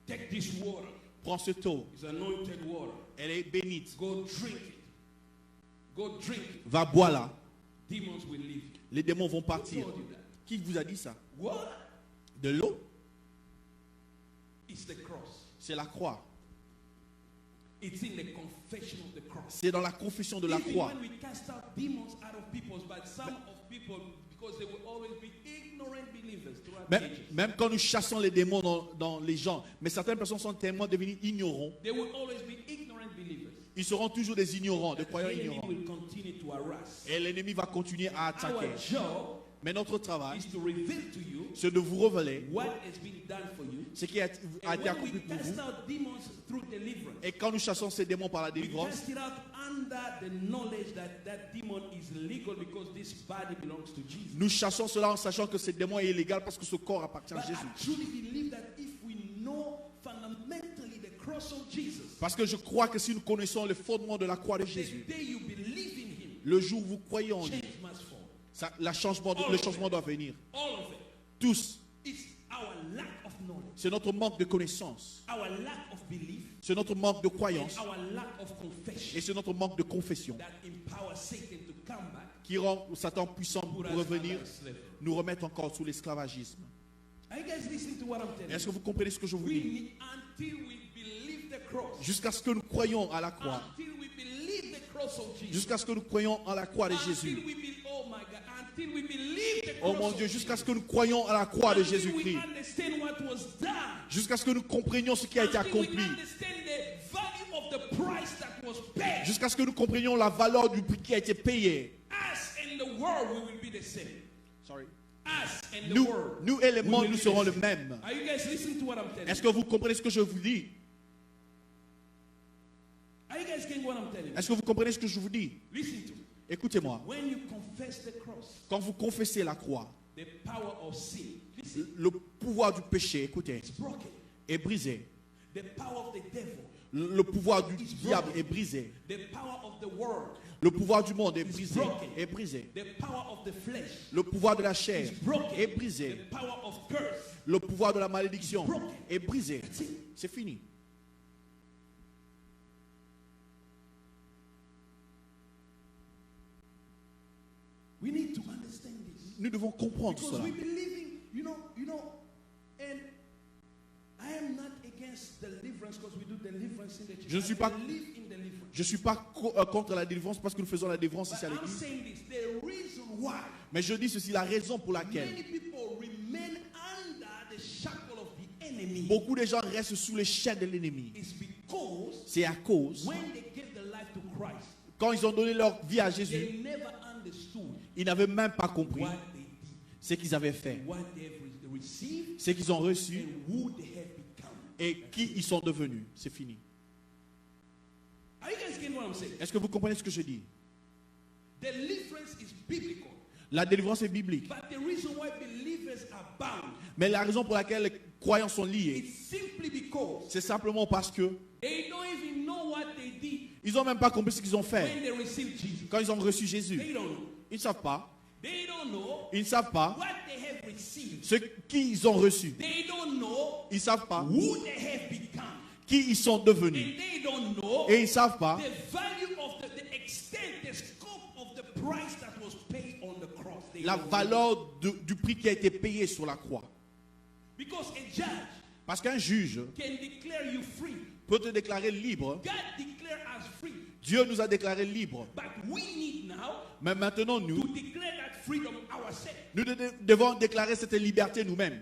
Take this water. Prends ce eau, It's anointed water. elle est bénite. Go drink it. Go drink it. Va boire là. Demons will leave you. Les démons vont Who partir. told you that? Qui vous a dit ça? What? De l'eau, It's the cross. c'est la croix. It's in the confession of the cross. C'est dans la confession de la Even croix. when we cast out demons out of people, but some of people, because they will always be ignorant believers throughout the ages. Même quand nous chassons les démons dans les gens, mais certaines personnes sont tellement devenues ignorants, They will always be ignorant believers. ils seront toujours des ignorants, des The croyants enemy ignorants. will continue to harass. Et l'ennemi va continuer à attaquer. Our job Mais notre travail, is to reveal to you c'est de vous révéler what has been done for you. ce qui a été And when accompli we pour cast vous. out demons through deliverance, Et quand nous chassons ces démons par la we délivrance, cast it out under the knowledge that that demon is legal because this body belongs to Jesus. nous chassons cela en sachant que ce démon est illégal parce que ce corps appartient à But I Jésus. truly believe that if we know fundamentally the cross of Jesus, Parce que je crois que si nous connaissons le fondement de la croix de Jésus, the day you believe in Him, le jour où vous croyez en lui, change must fall. le changement doit venir. All of it. Tous, It's our lack of knowledge, c'est notre manque de connaissance, our lack of belief, c'est notre manque de croyance and our lack of et confession c'est notre manque de confession that empowers Satan to come back, qui rend Satan puissant put pour us revenir, under slavery. nous remettre encore sous l'esclavagisme. Are you guys listening to what I'm telling Est-ce you? que vous comprenez ce que je vous We dis? need, until we believe the cross, Jusqu'à ce que nous croyions à la croix, until we believe the cross of Jesus, jusqu'à ce que nous croyions à la croix de Jésus. oh my God, until we believe the Oh cross mon of Dieu, Jesus, jusqu'à ce que nous croyions à la croix de until we Jésus-Christ, understand what was done, jusqu'à ce que nous comprenions ce qui a été until we accompli, understand the value of the price that was paid, jusqu'à ce que nous comprenions la valeur du prix qui a été payé. us and the world we will be the same. Sorry. Us and the Nous, world. nous et les we mondes, will nous be serons the le same. même. Are you guys listening to what I'm telling Est-ce you? que vous comprenez ce que je vous dis? Are you guys getting what I'm telling you? Est-ce que vous comprenez ce que je vous dis? Listen to me. Écoutez-moi. When you confess the cross, Quand vous confessez la croix, the power of sin, listen, le pouvoir du péché, écoutez, it's broken. est brisé. The power of the devil, Le pouvoir du diable est brisé. the power of the world, Le pouvoir du monde est brisé. Est brisé. the power of the flesh, Le pouvoir de la chair is broken. est brisé. The power of curse. Le pouvoir de la malédiction broken. est brisé. That's it. C'est fini. We need to understand this. Nous devons comprendre Because cela. we believe in, and I am not against deliverance because we do deliverance in the church. Je ne suis I pas- believe in deliverance. Je ne suis pas contre la délivrance parce que nous faisons la délivrance ici à But I'm l'église. saying this, the reason why Mais je dis ceci, la raison pour laquelle many people remain under the shackle of the enemy beaucoup de gens restent sous les chaînes de l'ennemi. is because C'est à cause, when they gave their life to Christ, quand ils ont donné leur vie à Jésus, they never understood ils n'avaient même pas compris what they did, ce qu'ils avaient fait what they have received c'est qu'ils ont reçu and who they have become. et qui ils sont devenus. C'est fini. Are you guys getting what I'm saying? Est-ce que vous comprenez ce que je dis? Deliverance is biblical. La délivrance est biblique. But the reason why believers are bound Mais la raison pour laquelle les croyants sont liés, is simply because c'est simplement parce que they don't even know what they did ils n'ont même pas compris ce qu'ils ont fait when they received Jesus. quand ils ont reçu Jésus. They don't know. Ils ne savent pas. They don't know Ils ne savent pas what they have received. ce qu'ils ont reçu. They don't know Ils ne savent pas who they have become. qui ils sont devenus. And they don't know Et ils ne savent pas the value of the extent, the scope of the price that was paid on the cross. They la don't know. valeur du prix qui a été payé sur la croix. Because a judge Parce qu'un juge can declare you free. peut te déclarer libre. God declared us free. Dieu nous a déclarés libres. But we need now Mais maintenant, nous, to declare that freedom ourselves. nous devons déclarer cette liberté nous-mêmes.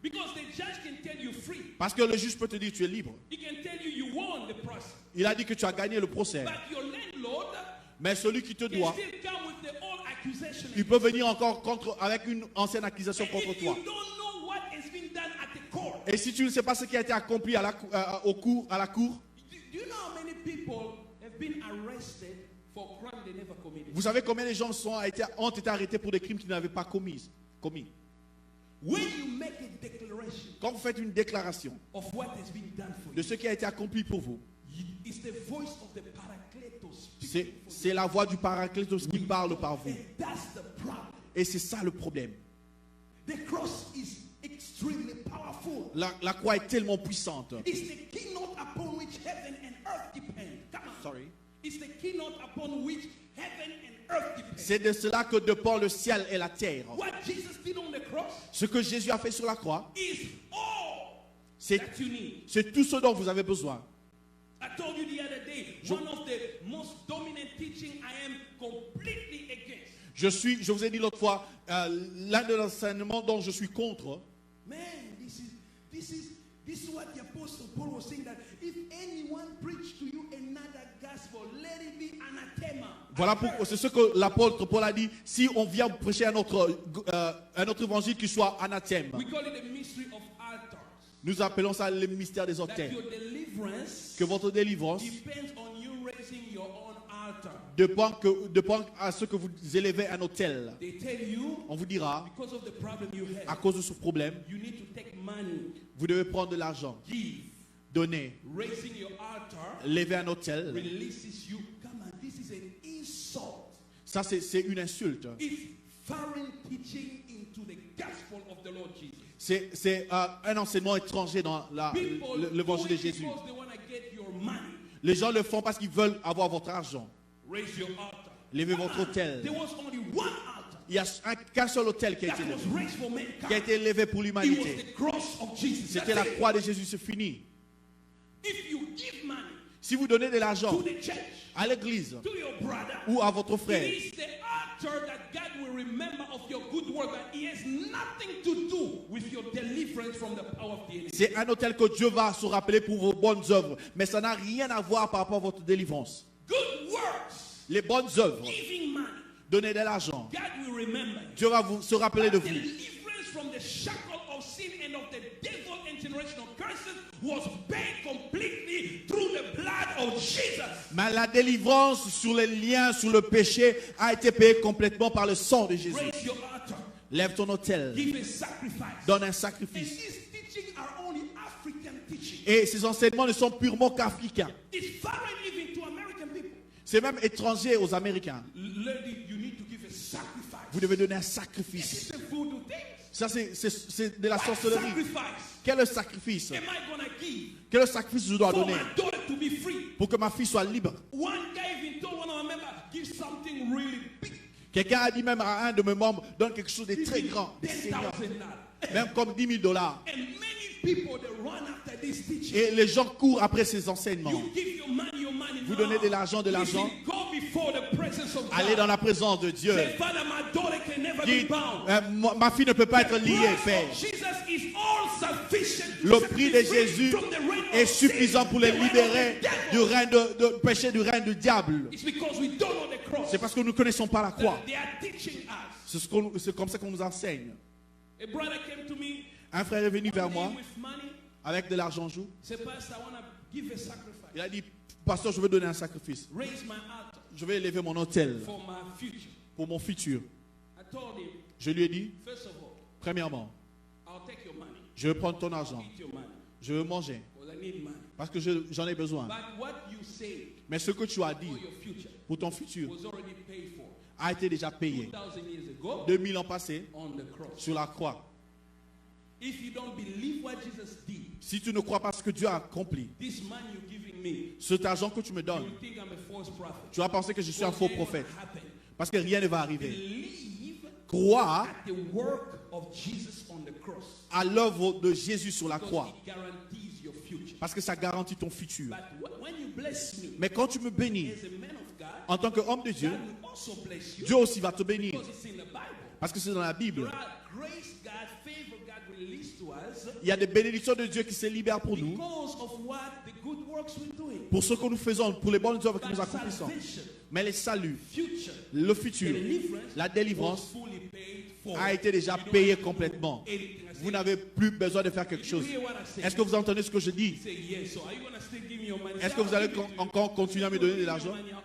Because the judge can tell you free. Parce que le juge peut te dire tu es libre. He can tell you you won the process. Il a dit que tu as gagné le procès. But your landlord Mais celui qui te can doit, still come with the old accusation. il peut venir encore avec une ancienne accusation And contre if toi. you don't know what has been done at the court, Et si tu ne sais pas ce qui a été accompli à la cour, à la cour, do you know how many people have been arrested for crime they never committed? vous savez combien de gens ont été arrêtés pour des crimes qu'ils n'avaient pas commis. When you make a declaration Quand vous faites une déclaration of what has been done for de you, ce qui a été accompli pour vous, it's the voice of the Paracletos speaking for c'est la voix du Paraclétos qui parle par vous. you. And that's the problem. Et c'est ça le problème. The cross is extremely powerful. La croix est tellement puissante. It's the keynote upon which heaven and earth depend. Come on. Sorry. It's the keynote upon which heaven and earth depend. C'est de cela que dépend le ciel et la terre. What Jesus did on the cross Ce que Jésus a fait sur la croix, is all c'est that you need. tout ce dont vous avez besoin. I told you the other day, one of the most dominant teaching I am completely against. Je vous ai dit l'autre fois, l'un des enseignements dont je suis contre, Man, this is what the apostle Paul was saying, that if anyone preach to you another gospel, let it be anathema. voilà c'est ce que l'apôtre Paul a dit. Si on vient prêcher un autre évangile qui soit anathème, We call it the mystery of altars. nous appelons ça le mystère des That autels. your deliverance Que votre délivrance depends on you raising your own altar. dépend à ce que vous élevez un autel. They tell you, On vous dira, because of the problem you à have, cause de ce problème, you need to take money, vous devez prendre de l'argent, give. donner, Raising your altar lever un autel. releases you. Come on, this is an insult. Ça, c'est une insulte. It's foreign teaching into the gospel of the Lord Jesus. C'est un enseignement étranger dans People do l'évangile de it Jésus. because they want to get your money. Les gens le font parce qu'ils veulent avoir votre argent. Raise your altar. Levez votre autel. There was only one altar Il n'y a qu'un seul autel qui a that été was levé, raised for qui a mankind. été élevé pour It was l'humanité. the cross of Jesus. C'était That's la it. croix de Jésus, c'est fini. If you give money Si vous donnez de l'argent to the church, à l'église to your brother, ou à votre frère, it is the altar that God will remember of your good work, but it has nothing to do with your deliverance from the power of the enemy. c'est un autel que Dieu va se rappeler pour vos bonnes œuvres. Mais ça n'a rien à voir par rapport à votre délivrance. Good works, Les bonnes œuvres, giving money, donner de l'argent, God will remember you. Dieu va se rappeler de vous. Deliverance from the shackle of sin and of the devil and generational curses was paid completely through the blood of Jesus. Mais la délivrance sur les liens, sur le péché, a été payée complètement par le sang de Jésus. Raise your altar. Lève ton autel, Give a sacrifice. donne un And sacrifice. these teachings are only African teaching. Et ces enseignements ne sont purement qu'africains. It's foreign even to American people. C'est même étranger aux Américains. Lady, you need to give a sacrifice. Vous devez donner un sacrifice. This is a voodoo thing. Ça, c'est de la What sorcellerie. sacrifice Quel est le sacrifice? am I going to give Quel sacrifice je dois for donner my daughter to be free? pour que ma fille soit libre? One guy even told one of our members, give something really big. Quelqu'un a dit même à un de mes membres, donne quelque chose de très Give grand, de seigneur. $10,000. Même comme $10,000. And many people they run after this teaching. Et les gens courent après ces enseignements. You give your money. Vous donnez de l'argent, Listen, go before the presence of Allez God. dans la présence de Dieu. Say, Father, my daughter can never be Dites, bound. ma fille ne peut pas être The liée, price Père. of Jesus is all sufficient to Le set prix me de free Jésus from the reign of est sin, suffisant pour les the reign of libérer the devil. du règne de péché, du règne du diable. It's because we don't know the cross. C'est parce que nous ne connaissons pas la croix. They are teaching us. C'est comme ça qu'on nous enseigne. A brother came to me Un frère est venu vers one moi day with money. avec de l'argent jour. Said, Pastor, I want to give a sacrifice. Il a dit, pasteur, je veux donner un sacrifice. Raise my altar Je vais élever mon autel for my future. pour mon futur. I told him, Je lui ai dit, first of all, premièrement, I'll take your money. je veux prendre ton argent. Eat your money. Je veux manger Because I need money. parce que j'en ai besoin. But what you say Mais ce que tu as dit for your future pour ton futur was already paid for a été déjà payé 2,000 years ago 2000 ans passés on the cross. sur la croix. If you don't believe what Jesus did, Si tu ne crois pas ce que Dieu a accompli, this man you're giving me, cet argent que tu me you donnes, will think I'm a false prophet. tu vas penser que je suis un Because faux it ain't prophète. gonna happen. Parce que rien ne va arriver. Believe Crois at the work of Jesus on the cross. à l'œuvre de Jésus sur la Because croix. it guarantees your future. Parce que ça garantit ton futur. But when you bless me Mais quand tu me bénis, as a man of God, en tant qu'homme de Dieu, God will also bless you. Dieu aussi va te bénir. Because it's in the Bible. Parce que c'est dans la Bible. There are grace God, favor God released to us Il y a des bénédictions de Dieu qui se libèrent pour nous, because of what the good works we're doing. pour ce que nous faisons, pour les bonnes œuvres que But nous accomplissons. salvation, Mais les saluts, future, le futur, deliverance la was délivrance fully paid for. a été déjà You don't payé have to do complètement. anything. I Vous said, n'avez plus besoin de faire quelque did you chose. hear what I said? Est-ce que vous entendez ce que je dis? He said, yes. So are you gonna still give me your money? Est-ce que vous allez encore continuer à me donner de l'argent? l'argent?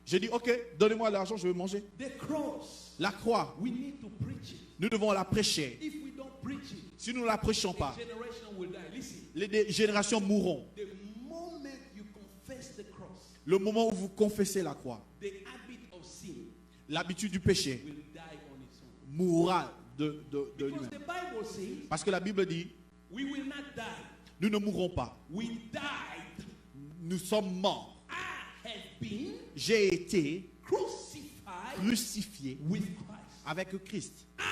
J'ai dit, ok, donnez-moi l'argent, je vais manger. The cross, La croix, we need to preach it. nous devons la prêcher. If we don't preach it, Si nous ne la prêchons a pas, generation will die. Listen, les générations mourront. the moment you confess the cross, Le moment où vous confessez la croix, the habit of sin l'habitude du péché will die on its own. mourra de Because lui-même. the Bible says Parce que la Bible dit, we will not die. nous ne mourrons pas. We died. Nous sommes morts. I have been J'ai été crucified crucifié with Christ. avec Christ. I,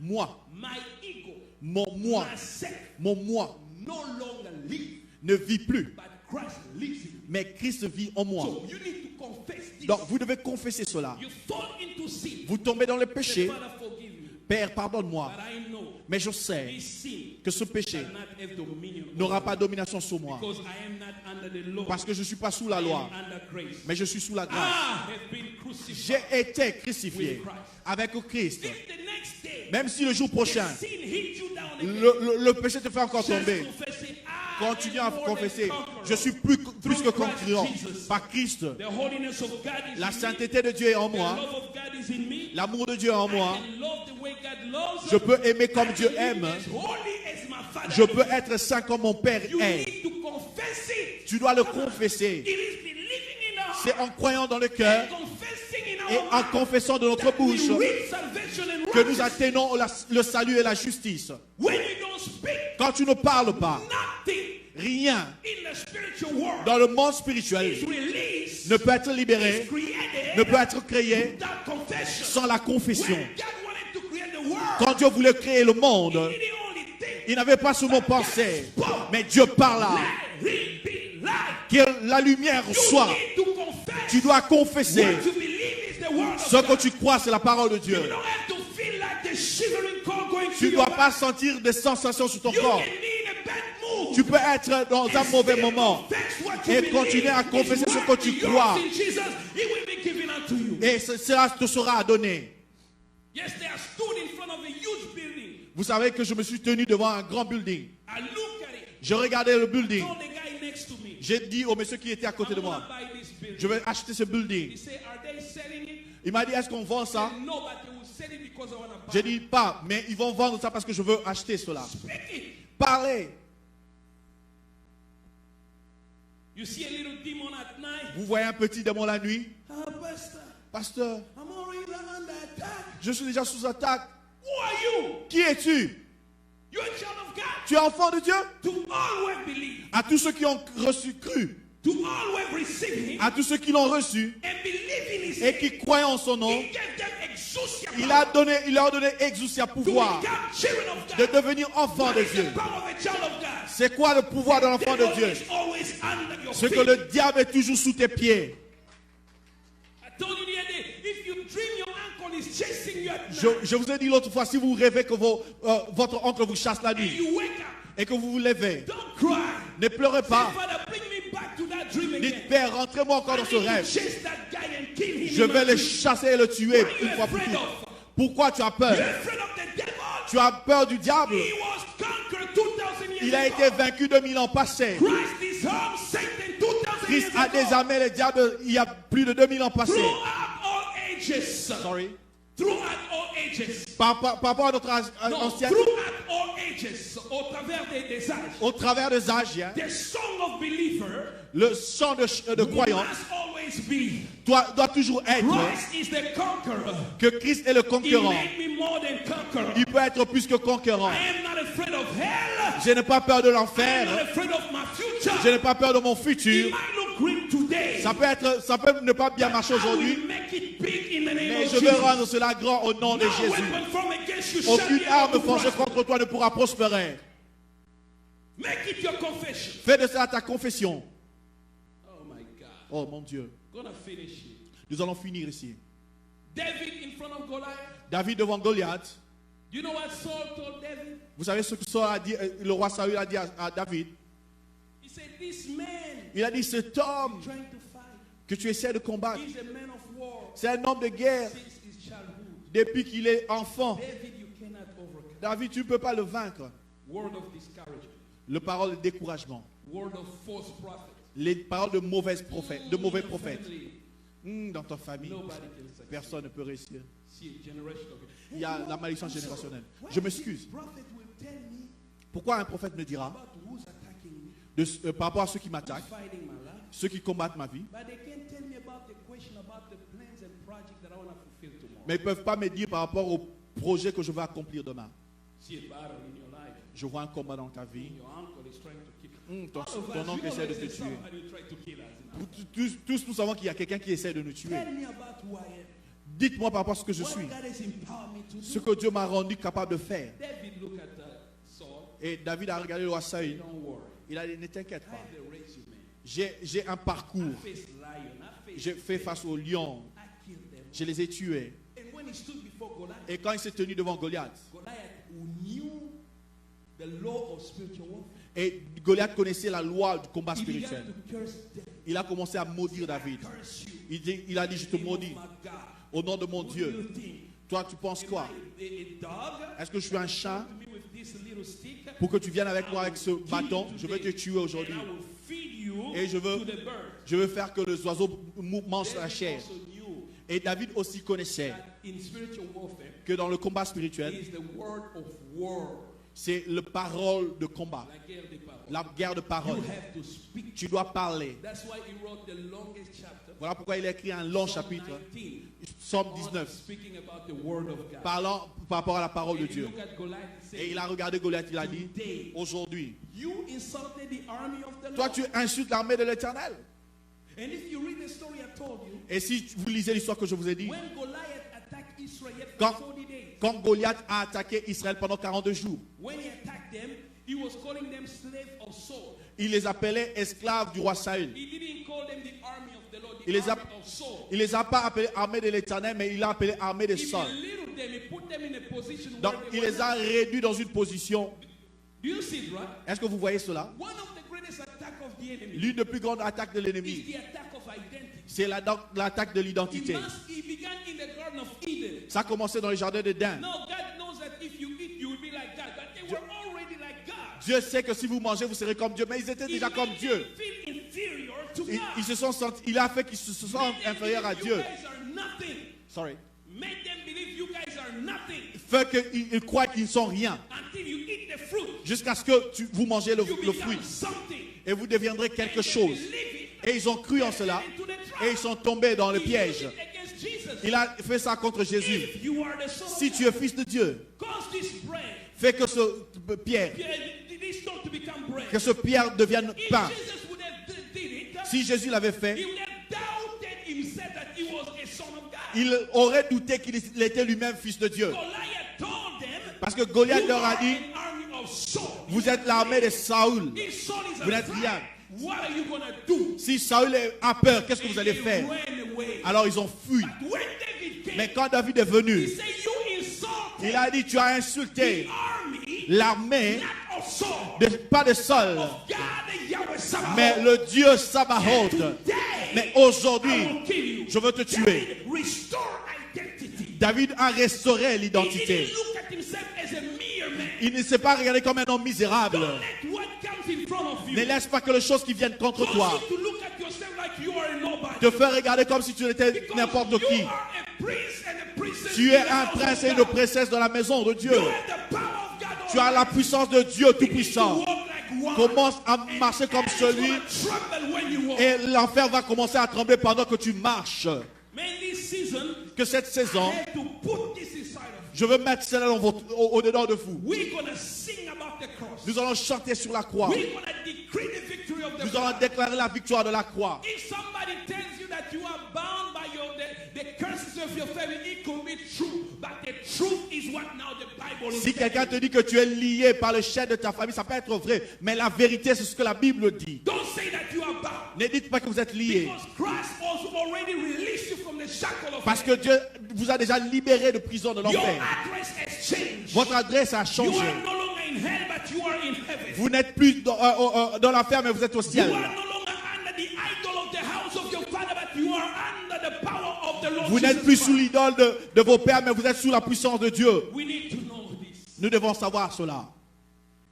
Moi, my ego, mon moi, myself, mon moi no longer live, ne vit plus. but Christ lives in me. Mais Christ vit en moi. So you need to confess this. Donc vous devez confesser cela. You fall into sin. Vous tombez dans le Say, péché. Father, forgive me. Père, pardonne-moi. But I know Mais je sais this sin que ce péché shall not have dominion n'aura over pas me. domination sur moi. Because I am not under the law. Parce que je ne suis pas sous la I loi, am under grace. mais je suis sous la grâce. I have been crucified. J'ai été crucifié avec Christ. If the next day Même si le jour prochain, sin hit you down again, le péché te fait encore just tomber, confess it. continue à I am more than confesser. conqueror. Je suis plus que concurrent Jesus. par Christ. The holiness of God is La in sainteté de Dieu est en me. The moi. love of God is in me. L'amour de Dieu est en moi. I can love the way God loves. Je peux aimer comme I Dieu can live aime. as holy as my Father Je is. peux être saint comme mon Père You est. need to confess it. Tu dois le It confesser. is believing in our C'est heart en croyant dans le cœur and confessing in et our en mouth confessant de notre that bouche we reach salvation and que nous righteousness. atteignons le salut et la justice. When you don't speak Quand tu ne parles pas, nothing rien in the spiritual world dans le monde spirituel is released, ne peut être libéré, is created ne peut être créé without confession. sans la confession. When God wanted to create the world, Quand Dieu voulait créer le monde, he didn't only think, il n'avait pas seulement pensé, mais Dieu parla. let it be light. Que la lumière You soit. need to confess. Tu dois confesser. What you believe is the word of Ce que God. tu crois, c'est la parole de Dieu. You don't have to feel like the shivering cold going Tu through ne your dois pas body. sentir des sensations sur ton You corps. can be in a bad mood. Tu peux être dans un mauvais moment et continuer à confesser ce que tu crois. Et cela te sera donné. Yesterday I stood in front of a huge building. Vous savez que je me suis tenu devant un grand building. I looked at it. Je regardais le building. Told the guy next to me, J'ai dit au monsieur qui était à côté I de want moi, to buy this building. je vais acheter ce building. He said, are they selling it? Il m'a dit, est-ce qu'on vend ça? No, but they will sell it because I want to buy J'ai it. dit, pas, mais ils vont vendre ça parce que je veux acheter cela. Speak it. Parlez. You see a little demon at night. Vous voyez un petit démon la nuit? Ah, Pastor, Pasteur, I'm already under attack. je suis déjà sous attaque. Who are you? Qui es-tu? You're a child of God. Tu es enfant de Dieu? To all who have believed, À tous ceux qui ont reçu, cru, to all who have received him, à tous ceux qui l'ont reçu and believe in his et name, qui croient en son nom, he gave them exousia il power leur a donné exousia to pouvoir become children of de God. devenir enfant What de is Dieu. the power of a child of God? C'est quoi le pouvoir de l'enfant de Devil Dieu? is always under your C'est que feet. le diable est toujours sous tes pieds. I told you the other day, if you dream your uncle is chasing you at night, Je vous ai dit l'autre fois, si vous rêvez que votre oncle vous chasse la and nuit you wake up, et que vous vous levez, don't cry. ne pleurez Say, pas. Father, bring me back to that dream again. Dites, Père, rentrez-moi encore dans ce I need to rêve. chase that guy and kill him Je in my vais le dream. chasser et le tuer What are you une fois pour afraid toutes. of? Pourquoi tu as peur? You're afraid of the devil Tu as peur du diable. He was conquered 2000 years Il a ago. été vaincu 2000 ans passés. Christ disarmed Satan 2000 Christ years a ago. désarmé le diable il y a plus de 2000 ans passés. Throughout all ages. Sorry. Throughout all ages. Par rapport à notre No, ancienne, throughout all ages. Au travers des âges. au travers des âges, hein, The song of believer le chant de croyant must always be doit toujours être Christ is the conqueror. que Christ est le He conquérant. made me more than conqueror. Il peut être plus que conquérant. I am not afraid of hell. Je n'ai pas peur de I am not l'enfer. afraid of my future. Je n'ai pas peur de mon It futur. might look grim today. Ça peut ne pas bien marcher I aujourd'hui, will make it big in the name mais of je veux Jesus. rendre cela grand au nom de No Jésus. weapon formed against you shall Aucune be arme able to forgée prosper. contre toi ne pourra prospérer. Make it your confession. Fais de cela ta confession. Oh my God. Oh mon Dieu. Gonna finish it. Nous allons finir ici. David in front of Goliath. David devant Goliath. You know what Saul told David? Vous savez ce que Saul a dit, le roi Saül a dit à David. He said, this man Il a dit, cet homme trying to fight. que tu essaies de combattre, He's a man of war c'est un homme de guerre since his childhood. depuis qu'il est enfant. David, you cannot overcome. David, tu ne peux pas le vaincre. Word of discouragement. Le parole de découragement. Word of false prophet. Les paroles de mauvais prophètes. De mauvais In your prophètes. family, Dans ta famille, nobody can succeed. personne ne peut réussir. See a generation of it. Il y a la malédiction générationnelle. Je m'excuse. Prophet will tell me Pourquoi un prophète me dira, about who's attacking me, par rapport à ceux qui m'attaquent, fighting my life, ceux qui combattent ma vie, but they can't tell me about the question about the plans and projects that I want to fulfill tomorrow. mais ils ne peuvent pas me dire par rapport au projet que je vais accomplir demain. See a battle in your life. Je vois un combat dans ta vie. Your uncle is trying to kill. Ton All of us, ton oncle you essaie de always te say tuer. somebody try to kill us. Tous nous savons qu'il y a quelqu'un qui essaie de nous tuer. Tell me about who I am. Dites-moi par rapport à ce que je What suis. God has empowered me to Ce do. que Dieu m'a rendu capable de faire. David look at Saul. Et David a regardé le roi Saül. Don't worry. Il a dit, ne t'inquiète I pas. have a resume. J'ai un parcours. I faced lion. I faced J'ai fait face aux lions. I killed them. Je les ai tués. And when he stood before Goliath, Et quand il s'est tenu devant Goliath, Goliath who knew the law of spiritual warfare, et Goliath connaissait la loi du combat he began spirituel, to curse them. il a commencé à maudire David. Curse you. Il a dit, je te maudis My God. au nom de mon What do Dieu. you think? Toi, tu penses quoi? A dog? Est-ce que je suis un chat To me with this little stick. pour que tu viennes avec moi avec ce bâton? Je veux te tuer And aujourd'hui. I will feed you Et je veux- to the birds. Je veux faire que les oiseaux mangent la David chair. also knew Et David aussi connaissait that in spiritual warfare que dans le combat spirituel, is the word of war, c'est le parole de combat, la guerre des paroles. la guerre de You parole. have to speak. Tu dois parler. That's why he wrote the longest chapter. Voilà pourquoi il a écrit un long Psalm chapitre, 19, Psaume on 19, speaking about the word of God. parlant par rapport à la parole de And you Dieu. look at Goliath, he Et said, il a regardé Goliath, il a dit, Today, aujourd'hui, you insulted the army of the toi Lord. tu insultes l'armée de l'Éternel. And if you read the story I told you, Et si vous lisez l'histoire que je vous ai dit, when Goliath attacked Israel for Quand- 40 days, quand Goliath a attaqué Israël pendant 42 jours, when he attacked them, he was calling them slaves of Saul. il les appelait esclaves du roi Saül. He didn't call them the army of the Lord, the Il les a, army of Saul. il les a pas appelés armée de l'Éternel, mais il l'a appelé armée de He Saul. belittled them, he put them in a position Donc where they il were les a not. réduits dans une position. Do you see it, right? Est-ce que vous voyez cela? One of the greatest attacks of the enemy L'une des plus grandes attaques de is l'ennemi, the attack of identity. c'est l'attaque de l'identité. He began in the Garden of Eden. Ça a commencé dans les jardins d'Éden. Now God knows that if you eat, you will be like God. But they were already like God. Dieu sait que si vous mangez, vous serez comme Dieu. Mais ils étaient He déjà made comme them Dieu. feel inferior to Ils God. se sont sentis, il a fait qu'ils se sentent Made them inférieurs à believe Dieu. You guys are nothing. Sorry. Make them believe you guys are nothing Fait qu'ils croient qu'ils ne sont rien. until you eat the fruit. Jusqu'à ce que vous mangez le You fruit. become something. Et vous deviendrez quelque And they chose. believe it. Et ils ont cru en cela. Into the trap. Et ils sont tombés dans le He piège. used it against Jesus. Il a fait ça contre Jésus. If you are the son Si of tu es fils de Dieu, God, cause this bread, fais que ce pierre, this stone to become bread. que ce pierre devienne If pain. Jesus would have did it, Si Jésus l'avait he fait, would have doubted himself that he was a son of God. il aurait douté qu'il était lui-même fils de Dieu. Goliath told them, Parce que Goliath you leur a are dit, an army of Saul. vous êtes l'armée de Saül. If Saul is Vous n'êtes afraid, rien. what are you gonna do? Si Saül a peur, qu'est-ce que vous allez They faire? ran away. Alors ils ont fui. But when David came, Mais quand David est he venu, said, you insulted il a dit, tu as the insulté army, l'armée, not of Saul, pas de Saul, of God, Yahweh Sabaoth. mais le Dieu Sabaoth. Today, Mais I aujourd'hui, will kill you. je veux te tuer. David restore identity. David a restauré He l'identité. didn't look at himself as a mere man. Il ne s'est pas regardé comme un homme misérable. Don't let what comes in front of you Ne laisse pas que les choses qui viennent contre cause toi you to look at yourself like you are a nobody. te faire regarder comme si tu étais Because n'importe you qui. are a prince and a princess Tu in es the un house prince of et une God. princesse dans la maison de Dieu. You have the power of God Tu as la Almighty. puissance de Dieu Begin to Tout-Puissant. walk like one. Commence à marcher comme And celui it's gonna tremble when you walk. et l'enfer va commencer à trembler pendant que tu marches. Man, this season, Que cette saison, I had to put this inside of je veux mettre cela au-dedans de vous. you. We're gonna sing about the cross. Nous allons chanter sur la croix. We're gonna decree the victory of the Nous allons cross. déclarer la victoire de la croix. If somebody tells you that you are bound by the curses of your family, it could be true. But the truth is what now the Bible is Si quelqu'un te telling dit que tu es lié par le chef de ta famille, ça peut être vrai. Mais la vérité, c'est ce que la Bible dit. you. Don't say that you are bound. Ne dites pas que vous êtes lié. Because Christ also already released you from the shackle of Parce que Dieu vous a déjà libéré de prison de your l'enfer. address has changed. Votre adresse a You changé. are no longer in hell, but you are in heaven. Vous n'êtes plus dans l'enfer, mais vous êtes au You ciel. are no longer under the idol of the house of your father, but you are under the power of the Lord Vous Jesus n'êtes plus sous Christ. l'idole de vos pères, mais vous êtes sous la puissance de Dieu. We need to know this. Nous devons savoir cela.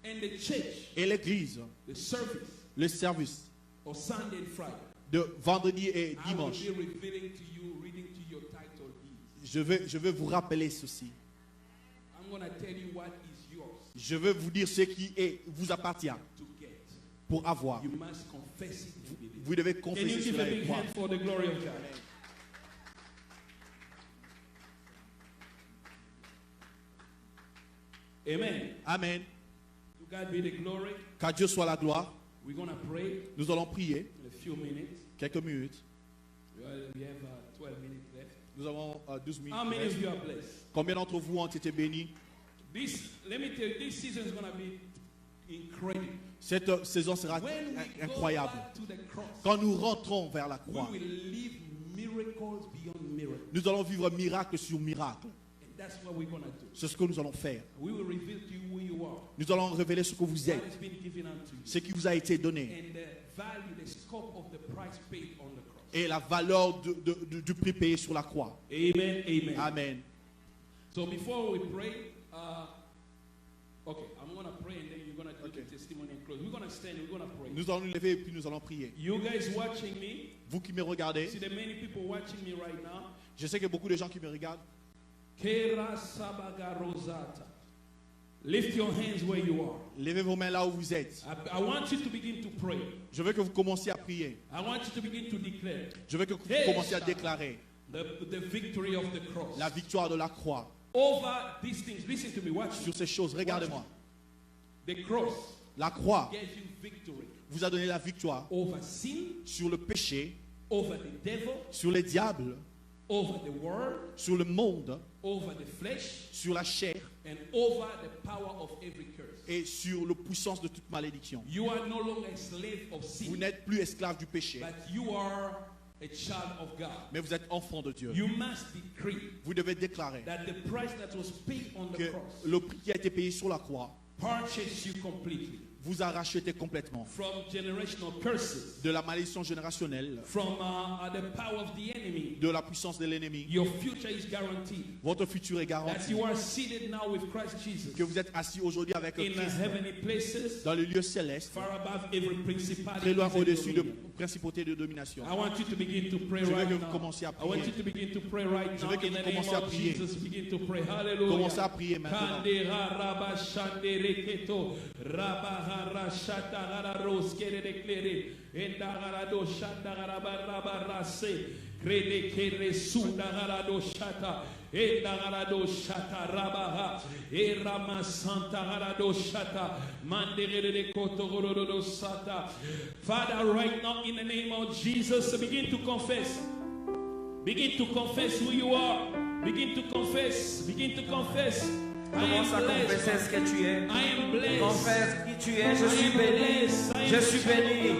And the church, Et l'église, the service le service of Sunday and Friday, de vendredi et I will dimanche, be revealing to you, reading to your title is. je veux vous rappeler ceci. I'm going to tell you what is yours Je veux vous dire ce qui vous appartient to get. pour avoir. You must confess it and believe it. Vous devez Can you confesser give cela a et big croire. hand for the glory of God? Amen. Amen. To God be the glory. Qu'à Dieu soit la gloire. We're going to pray Nous allons prier in a few minutes. quelques minutes. Well, we have 12 minutes left. Nous avons 12 minutes. How many of you are blessed? Combien d'entre vous ont été bénis? Let me tell you, this season is going to be incredible. Cette saison sera When we go incroyable. back to the cross, Quand nous rentrons vers la we croix, will live miracles beyond miracles. nous allons vivre miracle sur miracle. And that's what we're going to do. C'est ce que nous allons faire. We will reveal to you who you are. Nous allons révéler ce que vous What êtes, has been given unto you. ce qui vous a été donné And the value, the scope of the price paid on the cross. et la valeur du prix payé sur la croix. Amen, amen. Amen. So before we pray, okay, I'm going to pray and then you're going to do Okay. the testimony and close. We're going to stand and we're going to pray. Nous allons nous lever et puis nous allons prier. You guys watching me, Vous qui me regardez, see the many people watching me right now. je sais qu'il y a beaucoup de gens qui me regardent. Kera Sabaga Rosata. Lift your hands where you are. Levez vos mains là où vous êtes. I want you to begin to pray. Je veux que vous commenciez à prier. I want you to begin to declare Je veux que vous Hey, commenciez à Shabbat. déclarer the victory of the cross. la victoire de la croix Over these things, listen to me, watch sur ces choses. Regardez-moi. The cross La croix gave you victory vous a donné la victoire over sin, sur le péché, over the devil, sur les diables, over the world, sur le monde, over the flesh, sur la chair and over the power of every curse. et sur la puissance de toute malédiction. You are no longer a slave of Vous sin, n'êtes plus esclave du péché, but you are a child of God. mais vous êtes enfant de Dieu. You must decree Vous devez déclarer that the price that was paid on the que cross le prix qui a été payé sur la croix purchased you completely vous a racheté complètement from generational curses, de la malédiction générationnelle, from the power of the enemy. de la puissance de l'ennemi. Your future is guaranteed. Votre futur est That garanti. you are seated now with Christ Jesus Que vous êtes assis aujourd'hui avec in the Christ heavenly places, dans le lieu céleste, far above every principality. très loin and au-dessus de dominion. principauté de domination. I want you to begin to pray Je veux right que vous now. commenciez à I want prier. you to begin to pray right Je now veux que in vous the name commenciez à of prier. Jesus. Begin to pray. Hallelujah. Commencez à prier maintenant. Kandera raba shande reketo, raba hara shata hara ros kere declare, enda hara do shanda hara raba rase, krede kere sunda hara do shata, enda hara do shata raba ha, erama santa hara do shata, mandere de koto horo do sata. Father, right now in the name of Jesus, begin to confess. Begin to confess who you are. Begin to confess. Begin to confess. I Commence à am confesser blessed. ce que tu es. I am blessed. Confesse qui tu es. Je I suis am béni. blessed. I am Je suis béni.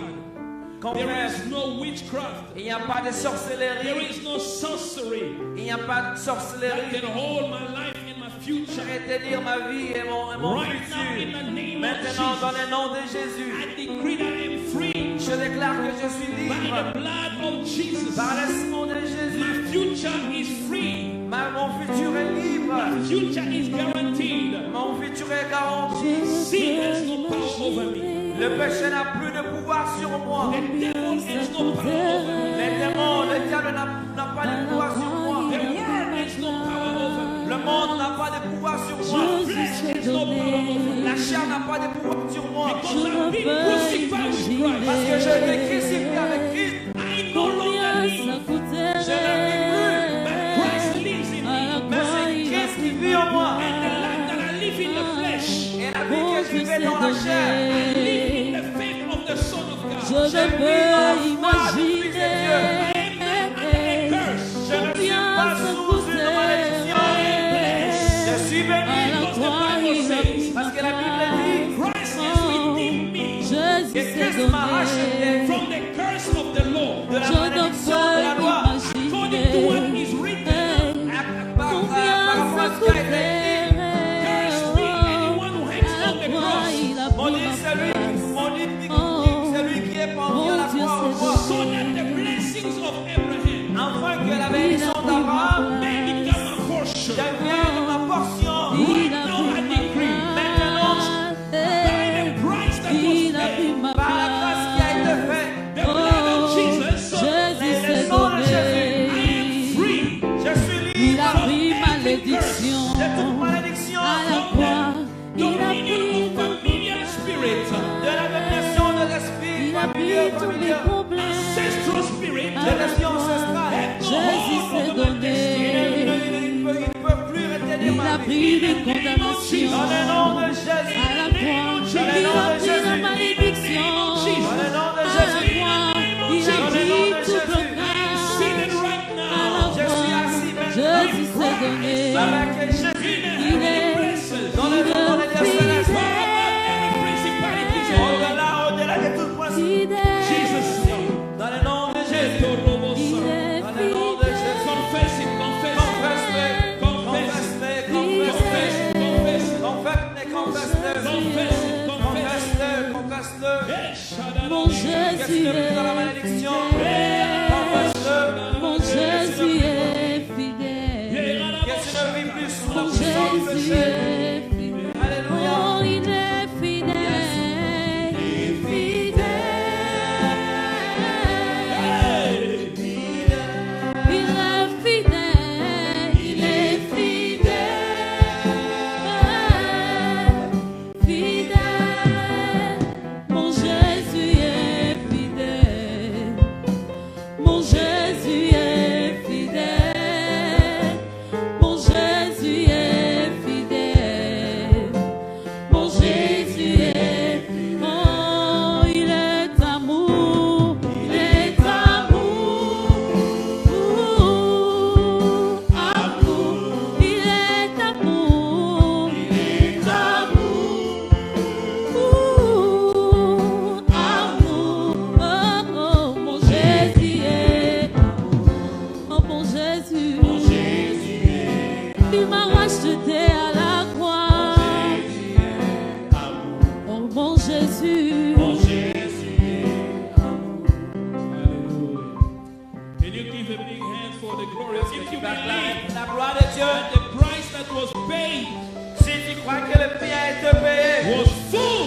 God. There Confesse. is no witchcraft. Il n'y a pas de There sorcellerie. is no sorcery Il n'y a pas de that sorcellerie. can hold my life and my Je future. vais tenir ma vie et mon Right now, in the futur. name of Maintenant, dans Jesus, le nom de Jésus, I decree that I am free je déclare que je suis by the libre. blood of Jesus. Par le sang de Jésus, My future is free. mon futur est libre. My future is guaranteed. Mon futur nourriture est garantie. Sin has no power over me. Le péché n'a plus de pouvoir sur moi. The devil has no power over me. Les démons, le diable n'a pas de pouvoir sur moi. The world has no power over me. Le monde n'a pas de pouvoir sur moi. Flesh has no power over me. La chair n'a pas de pouvoir sur moi. Because I've been crucified with Parce que Christ. j'ai été crucifié avec Christ. I no longer live, Je ne vis plus. but Christ lives in me. Mais c'est Christ qui vit en moi. And the life that I live in the flesh, Et la vie que je fais dans la chair. I live in the faith of the Son of God. Je ne peux imaginer Je ne suis pas sous une malédiction. Je suis béni. Parce que la Bible dit Christ has redeemed me Jésus que s'est Christ m'a donné. racheté from the curse of the law. de la Je ne malédiction de la peux loi. According to what imaginer is written, Par combien rapport à ça ce qui a été écrit. curse me, anyone who hangs on the cross, Maudit celui qui est pendu à la croix au bois. so that the blessings of Abraham Afin que la bénédiction d'Abraham may become a portion. devienne ma portion. Right now I decree, by the price that was paid, Par la grâce qui a été faite. the blood of Jesus, Jésus s'est Le sang de donné. I am free Je suis Il libre a pris malédiction de toute malédiction, à la croix. Il a dominion pris of familiar spirit, de la domination de l'esprit Il a familier, pris tous mes familier, problèmes. ancestral spirit, de l'esprit ancestral. Jésus s'est donné. Il ne peut plus retenir Il ma a vie. pris des condamnations Dans le nom de à Jésus. la croix. Il a pris la malédiction Dans le nom de à la Jésus. croix. Il a pris tout blocage seated right à now, la Je suis croix. assis maintenant Jésus s'est donné. avec Jésus. Il est Dans le nom de Dieu céleste. any principalities of Au-delà de toute principe. fidèle. Jesus' name. Dans le nom de Jésus. Il est Dans le nom de Jésus. Confess it, confess it, Confesse-le. confess it, Confesse-le. confess it, Confesse-le. Confesse-le. confess it, confess it. Confesse-le. Confesse-le. Mon Que tu Jésus ne vis est dans la malédiction. fidèle. Confesse-le. Mon Jésus est fidèle. Que tu ne vis plus sous la Mon puissance du Jésus péché. est fidèle. Alléluia. Oh, il est fidèle. Fidèle. Il est fidèle. Il est fidèle. Fidèle. Mon Jésus est fidèle. Mon Jésus est fidèle. Mon Jésus est fidèle. Mon Jésus est fidèle. Oh, il est amour. Il est amour. Amour. Il est amour. Il est amour. Amour. Oh, oh, mon Jésus est oh, mon Jésus. Il m'a racheté à la croix. Oh, mon Jésus. Hallelujah. Can you give a big hand for the glory of if you believe La gloire de Dieu. that the price that was paid Si tu crois que le prix a été payé was full?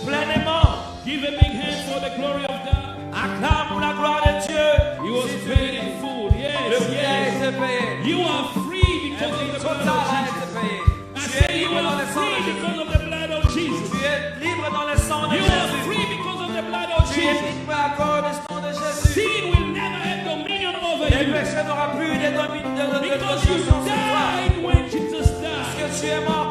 pleinement, Give a big hand for the glory of God. acclame pour la gloire de Dieu. He was paid in full. Le Yes, prix a yes. été payé. You are free Le because of prix the total blood a of été payé. Jesus. I Tu say es you libre dans are le sang free de Jésus. because of the blood of Jesus. Tu es libre dans le sang de You are Jésus. free because of the blood of Tu es Jesus. libre à cause du sang de Jésus. Sin will never have dominion over Le you péché n'aura plus de because you domination sur toi. died when Jesus Parce died. que tu es mort